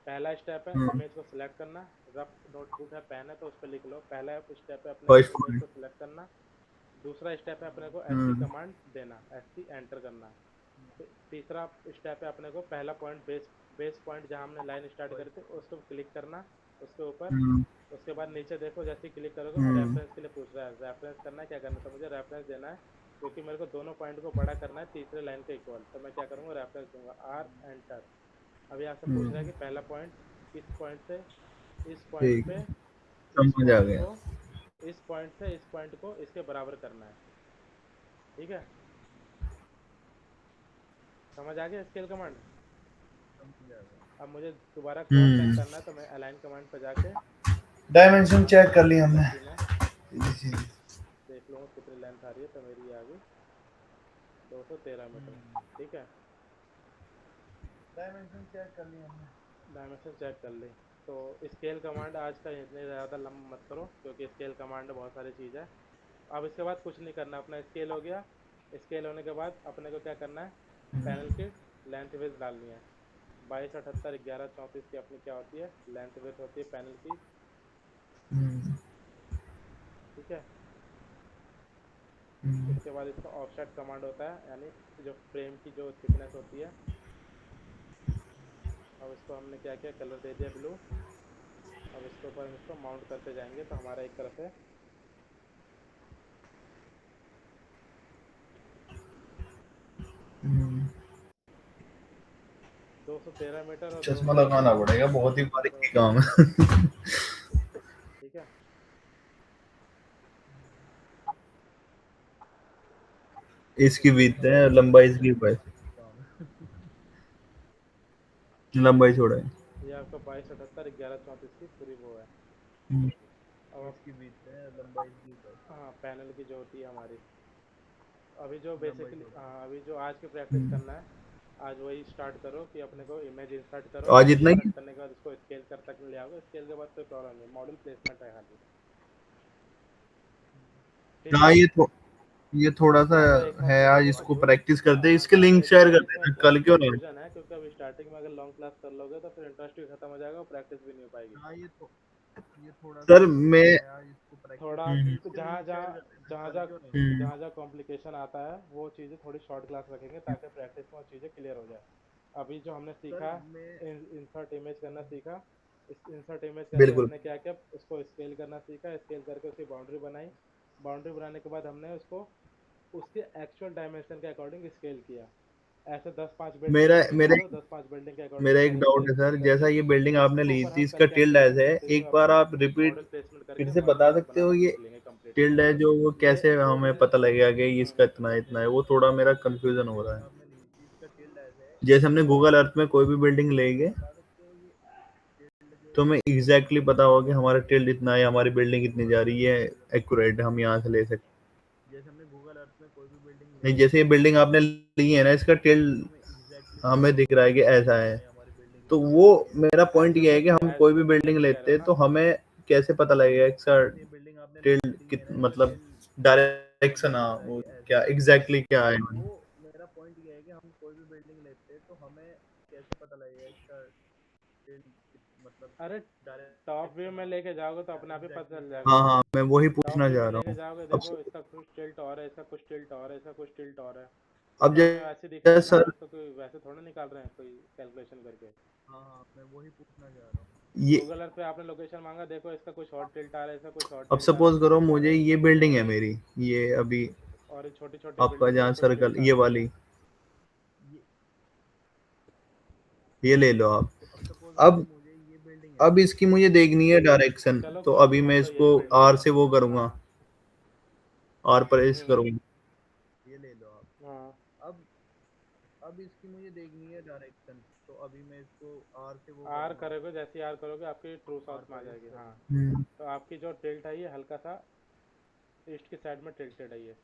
S1: पहला स्टेप है इमेज को सिलेक्ट करना, रफ नोटबुक है, पेन है तो उस पर लिख लो। पहला स्टेप है अपने को
S2: फर्स्ट
S1: इमेज
S2: पॉइंट।
S1: को सिलेक्ट करना, दूसरा स्टेप है अपने को एससी कमांड देना, एससी एंटर करना। तीसरा स्टेप है अपने को पहला पॉइंट, बेस पॉइंट जहाँ हमने लाइन स्टार्ट करी थी उसको क्लिक करना, उसके ऊपर। उसके बाद नीचे देखो, जैसे ही क्लिक करोगे वो रेफरेंस के लिए पूछ रहा है, रेफरेंस करना है, क्या करना है, तो मुझे रेफरेंस देना है, क्योंकि मेरे को दोनों पॉइंट को बड़ा करना है तीसरे लाइन के इक्वल। तो मैं क्या करूँगा, रेफरेंस दूंगा, आर एंटर। अभी आपसे पूछ रहा है कि पहला पॉइंट किस पॉइंट से इस पॉइंट
S2: ठीक
S1: पे,
S2: है,
S1: इस
S2: समझ आ
S1: पॉइंट
S2: गया।
S1: को, इस पॉइंट से इस पॉइंट को इसके बराबर करना है, ठीक है। समझ आ गया स्केल कमांड। अब मुझे दोबारा क्रॉस लाइन करना है, तो मैं अलाइन कमांड पर जाके
S2: डायमेंशन चेक कर ली हमने।
S1: एससी में देख लूँगा कितनी लेंथ आ रही है, तो मेरी ये आ गई 213 मीटर, ठीक है।
S2: डायमेंशन चेक कर ली हमने।
S1: डायमेंशन चेक कर ली। तो स्केल कमांड आज का इतने ज़्यादा लंबा मत करो, क्योंकि स्केल कमांड बहुत सारी चीज़ है। अब इसके बाद कुछ नहीं करना, अपना स्केल हो गया। स्केल होने के बाद अपने को क्या करना है, पैनल की लेंथ विड्थ डालनी है। 2278 1134 की अपनी क्या होती है, लेंथ विड्थ होती है पैनल की। ठीक है। इसके बाद इसका ऑफसेट कमांड होता है, यानी जो फ्रेम की जो थिकनेस होती है। अब इसको हमने क्या किया, कलर दे दिया ब्लू। अब इसके ऊपर हम इसको माउंट करते जाएंगे तो हमारा एक तरफ से 213 मीटर और
S2: चश्मा
S1: 213
S2: लगाना पड़ेगा, बहुत ही
S1: मीटर
S2: बारीकी
S1: होता है।
S2: काम है।
S1: ठीक है।
S2: इसकी विड्थ है, लंबाई इसकी लंबाई छोड़ा है।
S1: ये आपका 2278 1134 की पूरी वो है। अब
S2: इसकी विड्थ है, लंबाई इसकी
S1: हाँ, पैनल की जो होती है हमारी। अभी जो बेसिकली अभी जो आज की प्रैक्टिस करना है, आज वही स्टार्ट करो कि अपने को इमेज इंसर्ट करो।
S2: आज
S1: इमेज
S2: इतना ही।
S1: इंसर्ट करने के बाद उसको स्केल कर तक ले आओगे। स्केल के बाद कोई प्रॉब्लम नहीं, मॉडल प्लेसमेंट है खाली। ठीक
S2: हाँ,
S1: है।
S2: ये थोड़ा सा
S1: ज़्यादा एक साथ
S2: है,
S1: नहीं
S2: आज
S1: करोगे।
S2: इसको प्रैक्टिस करते हैं,
S1: हाँ,
S2: इसके
S1: ज़्यादा
S2: लिंक
S1: एक
S2: शेयर
S1: साथ
S2: कर
S1: इसमें
S2: देना,
S1: बहुत
S2: कल क्यों ना।
S1: कंफ्यूजन है, क्योंकि अभी स्टार्टिंग में अगर लॉन्ग क्लास कर लोगे तो फिर इंटरेस्ट भी खत्म हो जाएगा और प्रैक्टिस भी नहीं हो पाएगी।
S2: हाँ, ये थोड़ा
S1: ठीक
S2: सर
S1: है।
S2: मैं
S1: थोड़ा
S2: इसके
S1: जहाँ
S2: लिंक शेयर
S1: जहाँ
S2: कर देना,
S1: जहाँ
S2: कल
S1: जहाँ
S2: क्यों नहीं।
S1: जहाँ जहाँ कॉम्प्लिकेशन आता है वो चीज़ें थोड़ी शॉर्ट क्लास रखेंगे ताकि प्रैक्टिस में वो चीज़ें क्लियर हो जाए। अभी जो हमने
S2: सर
S1: सीखा,
S2: मैं
S1: इंसर्ट इमेज करना सीखा। इस इंसर्ट इमेज करके
S2: बिल्कुल।
S1: हमने क्या किया, उसको स्केल करना सीखा। स्केल करके उसकी बाउंड्री बनाई। बाउंड्री बनाने के बाद हमने उसको उसके एक्चुअल डायमेंशन के अकॉर्डिंग स्केल किया। ऐसे 10-5 बिल्डिंग
S2: मेरा
S1: को इमेज
S2: मेरा
S1: लो, 10-5 बिल्डिंग के अकॉर्डिंग
S2: मेरा एक
S1: स्केल करो,
S2: डाउट है
S1: स्केल
S2: सर,
S1: करके
S2: जैसा ये बिल्डिंग आपने
S1: इसके
S2: ली
S1: ऊपर
S2: थी,
S1: हम
S2: इसका
S1: कल क्या
S2: टिल्ड
S1: करेंगे,
S2: एज है,
S1: फिर इसमें
S2: एक बार
S1: अपना
S2: आप रिपीट
S1: मॉडल प्लेसमेंट
S2: फिर
S1: करके
S2: से
S1: मॉडल
S2: बता
S1: सेट
S2: सकते हो।
S1: बनाना
S2: ये
S1: सीख लेंगे कंप्लीट।
S2: टिल्ड है जो, वो
S1: ये
S2: कैसे
S1: जो
S2: हमें
S1: बिल्डिंग,
S2: पता लगेगा कि इसका इतना इतना है, वो थोड़ा मेरा कंफ्यूजन हो रहा है। जैसे हमने गूगल अर्थ में कोई भी बिल्डिंग लेंगे तो हमें एग्जैक्टली पता होगा कि हमारा टिल्ड इतना है, हमारी बिल्डिंग इतनी जा रही है, एक्यूरेट हम यहाँ से ले सकते हैं। जैसे ये बिल्डिंग आपने ली है ना, इसका टिल्ड हमें दिख रहा है कि ऐसा है, तो वो मेरा पॉइंट ये है कि हम कोई भी बिल्डिंग
S1: ऐसे कह रहे
S2: लेते
S1: हो
S2: हैं
S1: ना।
S2: तो हमें कैसे पता लगेगा इसका टिल्ड कित मतलब डायरेक्शन, हाँ, वो क्या एग्जैक्टली क्या है।
S1: अरे टॉप व्यू में लेके जाओगे तो अपने आप ही पता चल जाएगा।
S2: हाँ हाँ, मैं वही
S1: टॉप
S2: पूछना
S1: व्यू
S2: चाह
S1: में
S2: रहा
S1: लेके
S2: हूँ।
S1: जाओगे,
S2: अब
S1: देखो इसका कुछ टिल्ट और है, इसका कुछ टिल्ट और है, इसका कुछ टिल्ट और है। वो
S2: अब
S1: तो हमें वैसे दिख रहा है ना,
S2: सर,
S1: तो कोई वैसे थोड़ा निकाल रहे हैं कोई कैलकुलेशन करके।
S2: ये
S1: गूगल अर्थ पे आपने लोकेशन मांगा, देखो इसका कुछ और टिल्ट आ रहा है, इसका कुछ और
S2: अब
S1: टिल्ट आ रहा है,
S2: सपोज
S1: इसका
S2: करो
S1: कुछ और
S2: मुझे
S1: है,
S2: ये
S1: इसका कुछ
S2: बिल्डिंग
S1: और
S2: है
S1: है।
S2: मेरी, ये अभी
S1: और ये छोटी छोटी
S2: आपका
S1: बिल्डिंग है,
S2: जहाँ
S1: इनमें कुछ
S2: सर्कल
S1: टिल्ट
S2: ये
S1: आती है।
S2: वाली, ये ले लो आप। अब इसकी मुझे देखनी है डायरेक्शन,
S1: चलो
S2: तो अभी मैं
S1: मान लो
S2: इसको
S1: यही बिल्डिंग
S2: आर
S1: है।
S2: से वो करूंगा,
S1: हाँ।
S2: आर प्रेस करूंगा।
S1: हाँ। आर करोगे, जैसे आर करोगे आपकी ट्रू साउथ में आ जाएगी। हाँ।
S2: हम्म,
S1: तो आपकी जो टिल्ट है ये हल्का सा ईस्ट की साइड में टिल्टेड है। ये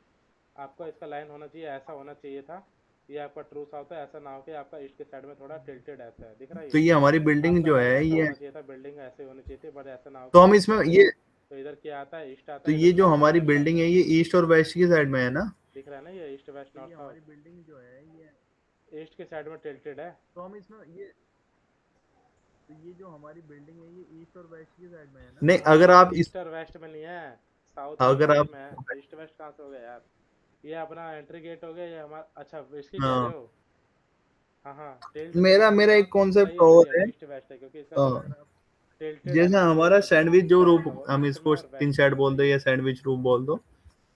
S1: आपका इसका लाइन होना चाहिए, ऐसा होना चाहिए था। ये आपका ट्रू साउथ है, ऐसा ना हो कि आपका ईस्ट के साइड में थोड़ा टिल्टेड ऐसा है, दिख रहा है
S2: तो
S1: ये।
S2: ये हमारी बिल्डिंग
S1: आपका
S2: जो
S1: लाइन
S2: है
S1: ऐसा
S2: ये,
S1: होना चाहिए था, बिल्डिंग ऐसे होनी चाहिए थी, बट ऐसा ना हो
S2: तो
S1: कि
S2: हम
S1: ईस्ट
S2: इसमें
S1: साइड है।
S2: ये,
S1: तो इधर क्या आता है, ईस्ट आता
S2: तो
S1: है,
S2: ये
S1: इधर
S2: जो
S1: क्या आता है,
S2: हमारी
S1: वेस्ट
S2: बिल्डिंग
S1: आता
S2: है
S1: है।
S2: ये ईस्ट और वेस्ट की साइड में है ना।
S1: दिख रहा है ना, ये east west north south, east की साइड में टिल्टेड है।
S2: नहीं, अगर
S1: हाँ,
S2: आप इस,
S1: ईस्ट और वेस्ट में नहीं है, साउथ और
S2: अगर
S1: नॉर्थ
S2: आप,
S1: में है। ईस्ट वेस्ट कहाँ से हो गया यार। ये अपना एंट्री गेट हो गया, ये हमारा, अच्छा इसकी कह रहे
S2: हाँ,
S1: हो। हाँ हाँ, टिल्ट
S2: मेरा
S1: हाँ
S2: मेरा
S1: हाँ,
S2: एक कॉन्सेप्ट
S1: सही
S2: और
S1: है,
S2: है।
S1: ईस्ट वेस्ट है क्योंकि इसका जो
S2: हाँ,
S1: टिल्टेड है
S2: जैसे
S1: ना, वो
S2: हमारा सैंडविच जो
S1: साइड
S2: रूप,
S1: में होगा
S2: हम
S1: ईस्ट में
S2: इसको
S1: और
S2: तीन
S1: वेस्ट में।
S2: साइड बोल दो या सैंडविच रूप बोल दो,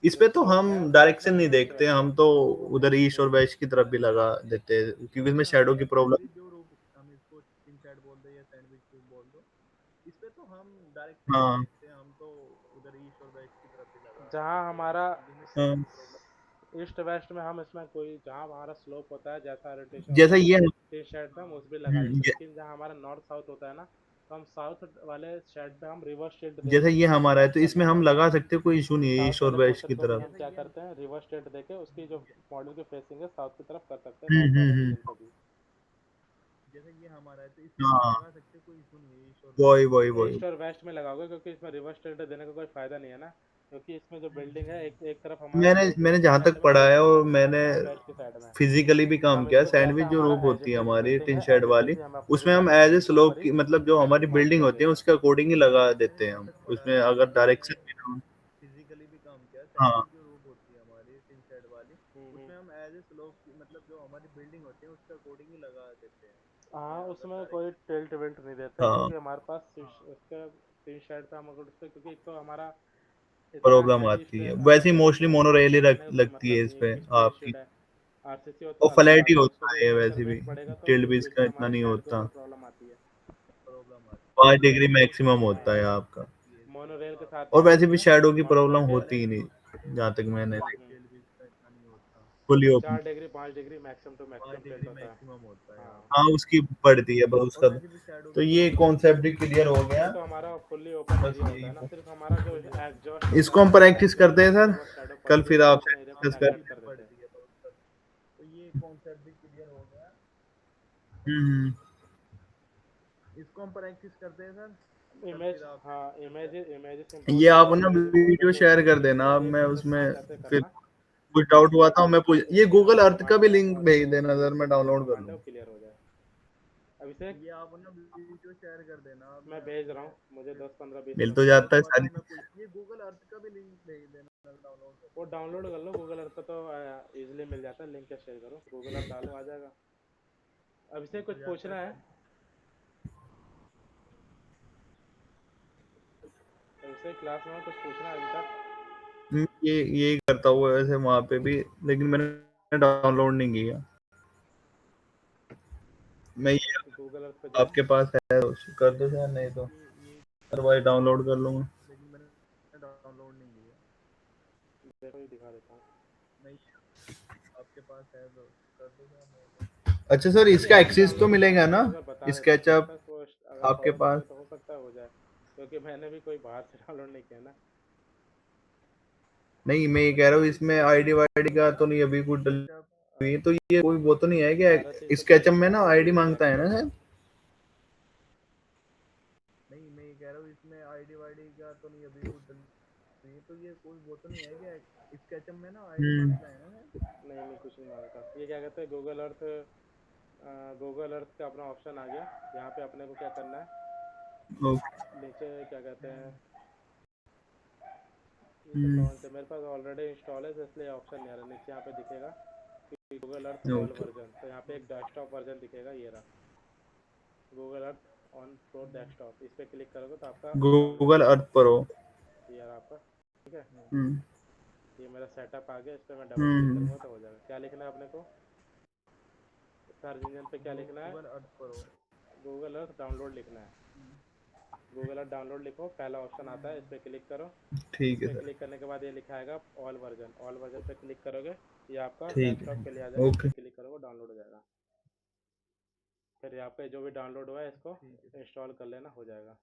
S2: इस
S1: जो
S2: पे तो
S1: स्लोप
S2: हम
S1: है वो कितना
S2: डायरेक्शन
S1: है,
S2: नहीं
S1: ईस्ट
S2: देखते,
S1: वेस्ट
S2: हम
S1: है।
S2: तो उधर ईस्ट और वेस्ट की तरफ भी लगा देते हैं, क्योंकि इसमें शेडो की प्रॉब्लम। हाँ
S1: जहाँ हमारा
S2: हाँ,
S1: ईस्ट वेस्ट में हम इसमें कोई, जहाँ हमारा स्लोप होता है, जैसा ओरिएंटेशन होता
S2: जैसा
S1: है,
S2: ये,
S1: तीन शेड पे हम उस भी लगा देंगे।
S2: ये,
S1: लेकिन जहाँ हमारा नॉर्थ साउथ होता है ना, तो हम साउथ वाले शेड पे हम रिवर्स टिल्ट
S2: जैसा
S1: देके
S2: ये
S1: उसको
S2: हमारा है, तो
S1: मार्क कर
S2: इसमें
S1: देंगे।
S2: हम लगा सकते हैं, कोई इशू नहीं है ईस्ट
S1: साउथ
S2: और
S1: वाले
S2: वेस्ट
S1: पोर्शन
S2: की
S1: को भी
S2: तरफ।
S1: हम क्या करते हैं, रिवर्स टिल्ट देके उसकी जो मॉडल की फेसिंग है साउथ की तरफ कर सकते हैं, नॉर्थ वाले रीजन को भी।
S2: हाँ, वही वही वही।
S1: ईस्ट और वेस्ट में लगाओगे क्योंकि इसमें रिवर्स टिल्ट देने का कोई फायदा नहीं है ना। क्योंकि इसमें जो बिल्डिंग है एक तरफ हमारा
S2: मैंने
S1: बेड
S2: मैंने
S1: की
S2: जहाँ
S1: साइड
S2: तक
S1: में
S2: पढ़ा
S1: और
S2: है,
S1: एक
S2: और
S1: तरफ
S2: मैंने
S1: हमारा बेड की साइड में।
S2: फिजिकली भी
S1: तो
S2: काम
S1: हम
S2: किया,
S1: इसको जैसा
S2: सैंडविच जो
S1: हमारा
S2: रूफ
S1: एज
S2: होती
S1: इट
S2: है
S1: इज
S2: हमारी
S1: बिल्डिंग
S2: टिन
S1: है
S2: शेड
S1: एज इट
S2: वाली,
S1: इज हम अपने को
S2: उसमें हम एज ए
S1: के
S2: स्लोप
S1: ऊपर ही
S2: की, मतलब जो
S1: साइड
S2: हमारी
S1: पे माउंट
S2: बिल्डिंग
S1: कर
S2: होती है
S1: देंगे।
S2: उसके अकॉर्डिंग ही लगा देते हैं हम। उसमें अगर डायरेक्शन भी ना हो, फिजिकली भी काम किया,
S1: हम्म।
S2: सैंडविच जो रूफ होती है हमारी टिन शेड वाली,
S1: हम्म।
S2: उसमें हम एज ए स्लोप की, मतलब जो हमारी बिल्डिंग होती है उसके अकॉर्डिंग ही लगा देते हैं।
S1: हाँ,
S2: उसमें अगर
S1: उसमें कोई
S2: डायरेक्शन,
S1: टिल्ट विल्ट नहीं देते
S2: हाँ,
S1: क्योंकि हमारे पास उसका तीन साइड पे हम अगर उस पे, क्योंकि एक तो हमारा इतना
S2: प्रॉब्लम
S1: हैवी
S2: आती है वैसे ही। मोस्टली
S1: स्ट्रक्चर
S2: मोनोरेल ही
S1: बनाने का कोई
S2: लगती है
S1: मतलब
S2: इस
S1: नहीं है
S2: पे
S1: कि स्टील
S2: आपकी।
S1: शीट है। आरसीसी हो तो
S2: और
S1: अलग
S2: फ्लैट ही
S1: बात है, उसको
S2: होता है
S1: बेस अगर
S2: वैसे भी,
S1: वेट बढ़ेगा तो
S2: टिल्ड भी
S1: बीच
S2: इसका
S1: में
S2: इतना
S1: हमारी
S2: नहीं
S1: साइड के
S2: होता।
S1: ऊपर प्रॉब्लम आती है।
S2: 5 डिग्री मैक्सिमम होता
S1: हाँ,
S2: है आपका।
S1: मोनोरेल के साथ ही
S2: और
S1: हम
S2: वैसे भी
S1: उसमें
S2: शैडो की
S1: माउंट
S2: प्रॉब्लम
S1: करके
S2: होती ही नहीं, जहाँ तक मैंने
S1: हम्म,
S2: fully open.
S1: 4 degree 5 degree maximum to maximum tilt होता है। हाँ,
S2: हाँ, उसकी पड़ती है बहुत उसका। तो ये कॉन्सेप्ट भी क्लियर हो गया।
S1: ये तो हमारा फुल्ली ओपन
S2: बस
S1: एरिया होता
S2: यही
S1: है ना,
S2: था।
S1: सिर्फ हमारा जो एग्जॉस्ट
S2: इसको
S1: होता
S2: हम
S1: है
S2: प्रैक्टिस करते हैं
S1: थोड़ा
S2: सर,
S1: बहुत शैडो
S2: कल
S1: पड़ती है
S2: फिर
S1: तो
S2: आपसे
S1: ओपन एरिया को
S2: डिस्कस
S1: ब्लैक
S2: कर।
S1: आउट कर देते हैं।
S2: तो ये कॉन्सेप्ट भी क्लियर हो गया। हम्म। इसको हम प्रैक्टिस करते हैं सर, कल
S1: इमेज,
S2: फिर आपसे
S1: हाँ,
S2: डिस्कस
S1: इमेज
S2: करते
S1: इमेजेस
S2: हैं। ये
S1: इंपॉर्टेंट
S2: आप
S1: है,
S2: ना
S1: इमेजेस बहुत
S2: वीडियो
S1: ज़्यादा
S2: शेयर कर
S1: इंपॉर्टेंट है,
S2: देना,
S1: तो
S2: मैं
S1: एक बार सिर्फ
S2: उसमें
S1: बात ऐसे
S2: फिर
S1: करना
S2: कुछ डाउट हुआ था मैं पूछ, ये
S1: कि
S2: गूगल
S1: हाँ
S2: अर्थ का
S1: कमांड
S2: भी
S1: है
S2: लिंक
S1: और
S2: भेज
S1: जो
S2: देना सर, मैं
S1: क्या
S2: डाउनलोड कर
S1: कमांड है
S2: लूँ।
S1: वो क्लियर हो जाए। अभिषेक,
S2: ये आप ना वीडियो शेयर कर देना,
S1: मैं
S2: मैं
S1: भेज रहा
S2: उसमें
S1: हूँ, मुझे
S2: फिर
S1: 10 15 20
S2: मिल
S1: मिनट
S2: तो
S1: में
S2: जाता
S1: भेज।
S2: है सारी। ये गूगल अर्थ का भी लिंक भेज देना, मैं डाउनलोड कर
S1: वो
S2: लूँ।
S1: डाउनलोड कर लो, गूगल अर्थ पे तो इजीली मिल जाता है, लिंक क्या शेयर करो, गूगल अर्थ डालो आ जाएगा।
S2: मिल
S1: अभिषेक
S2: तो
S1: कुछ
S2: जाता है
S1: पूछना है?
S2: सारी।
S1: अभिषेक, क्लास में कुछ पूछना है अभी तक?
S2: ये यही करता हुआ वैसे वहाँ पे भी, लेकिन मैंने डाउनलोड नहीं किया। मैं ये
S1: गूगल अर्थ पे जाए,
S2: आपके पास है तो कर दो सर, नहीं तो अदरवाइज डाउनलोड कर लूंगा। लेकिन मैंने डाउनलोड नहीं किया।
S1: देखो ये दिखा देता हूँ।
S2: मैं ये आपके पास है तो कर दो सर, नहीं तो। अच्छा सर,
S1: नहीं नहीं,
S2: इसका
S1: अभी
S2: एक्सेस तो
S1: डाउनलोड नहीं
S2: मिलेगा
S1: करना,
S2: ना,
S1: मैं अगर बता देता हूँ
S2: स्केचअप
S1: प्रोसेस, वो अगर
S2: आपके
S1: फॉलो
S2: पास?
S1: करोगे तो हो सकता है हो जाए, क्योंकि मैंने भी कोई बाहर से डाउनलोड नहीं किया ना।
S2: नहीं, मैं ये कह रहा हूँ इसमें आईडी वाईडी का तो नहीं अभी कुछ डली हुई है, तो ये कोई वो तो नहीं है
S1: सारा चीज़
S2: कि
S1: तो
S2: स्केचअप
S1: क्लियर
S2: में
S1: था,
S2: ना
S1: अभी
S2: आईडी
S1: ये
S2: मांगता है ना
S1: डेस्कटॉप।
S2: सर? नहीं, मैं ये कह रहा हूँ इसमें आईडी वाईडी का तो नहीं अभी कुछ डली हुई है, तो ये कोई वो तो नहीं है कि स्केचअप में ना आईडी मांगता है ना सर?
S1: नहीं नहीं, कुछ नहीं मांगता। ये क्या कहते हैं, गूगल अर्थ, गूगल अर्थ का अपना ऑप्शन आ गया। यहाँ पे अपने को क्या करना है,
S2: ओके।
S1: नीचे क्या कहते हैं, ये तो लॉन्च है, मेरे पास ऑलरेडी इंस्टॉल है तो इसलिए ऑप्शन नहीं आ रहा। नीचे यहाँ पे दिखेगा कि Google earth all
S2: okay.
S1: Version, तो यहाँ पे एक डेस्कटॉप वर्जन दिखेगा, ये रहा Google earth on pro desktop. इस पर क्लिक करोगे तो आपका डाउनलोड हो
S2: गूगल अर्थ
S1: जाएगा।
S2: पर हो।
S1: ये रहा आपका, ठीक है।
S2: हम्म।
S1: ये मेरा सेटअप आ गया, इस पर मैं डबल क्लिक
S2: हम्म।
S1: करूँगा तो हो जाएगा। क्या लिखना है अपने को, सर्च इंजन पे क्या लिखना है,
S2: गूगल अर्थ पर हो।
S1: गूगल अर्थ डाउनलोड लिखना है। गूगल अर्थ डाउनलोड लिखो, पहला ऑप्शन आता है, इस पर क्लिक करो। इस
S2: ठीक है
S1: पर
S2: सर।
S1: क्लिक करने के बाद ये लिखा आएगा ऑल वर्जन, ऑल वर्जन पे क्लिक करोगे, ये आपका
S2: ठीक
S1: डेस्कटॉप के लिए आ
S2: है।
S1: जाएगा, इस पर
S2: ओके।
S1: क्लिक करोगे डाउनलोड हो जाएगा। फिर यहाँ पे जो भी डाउनलोड हुआ है इसको इंस्टॉल कर लेना, हो जाएगा।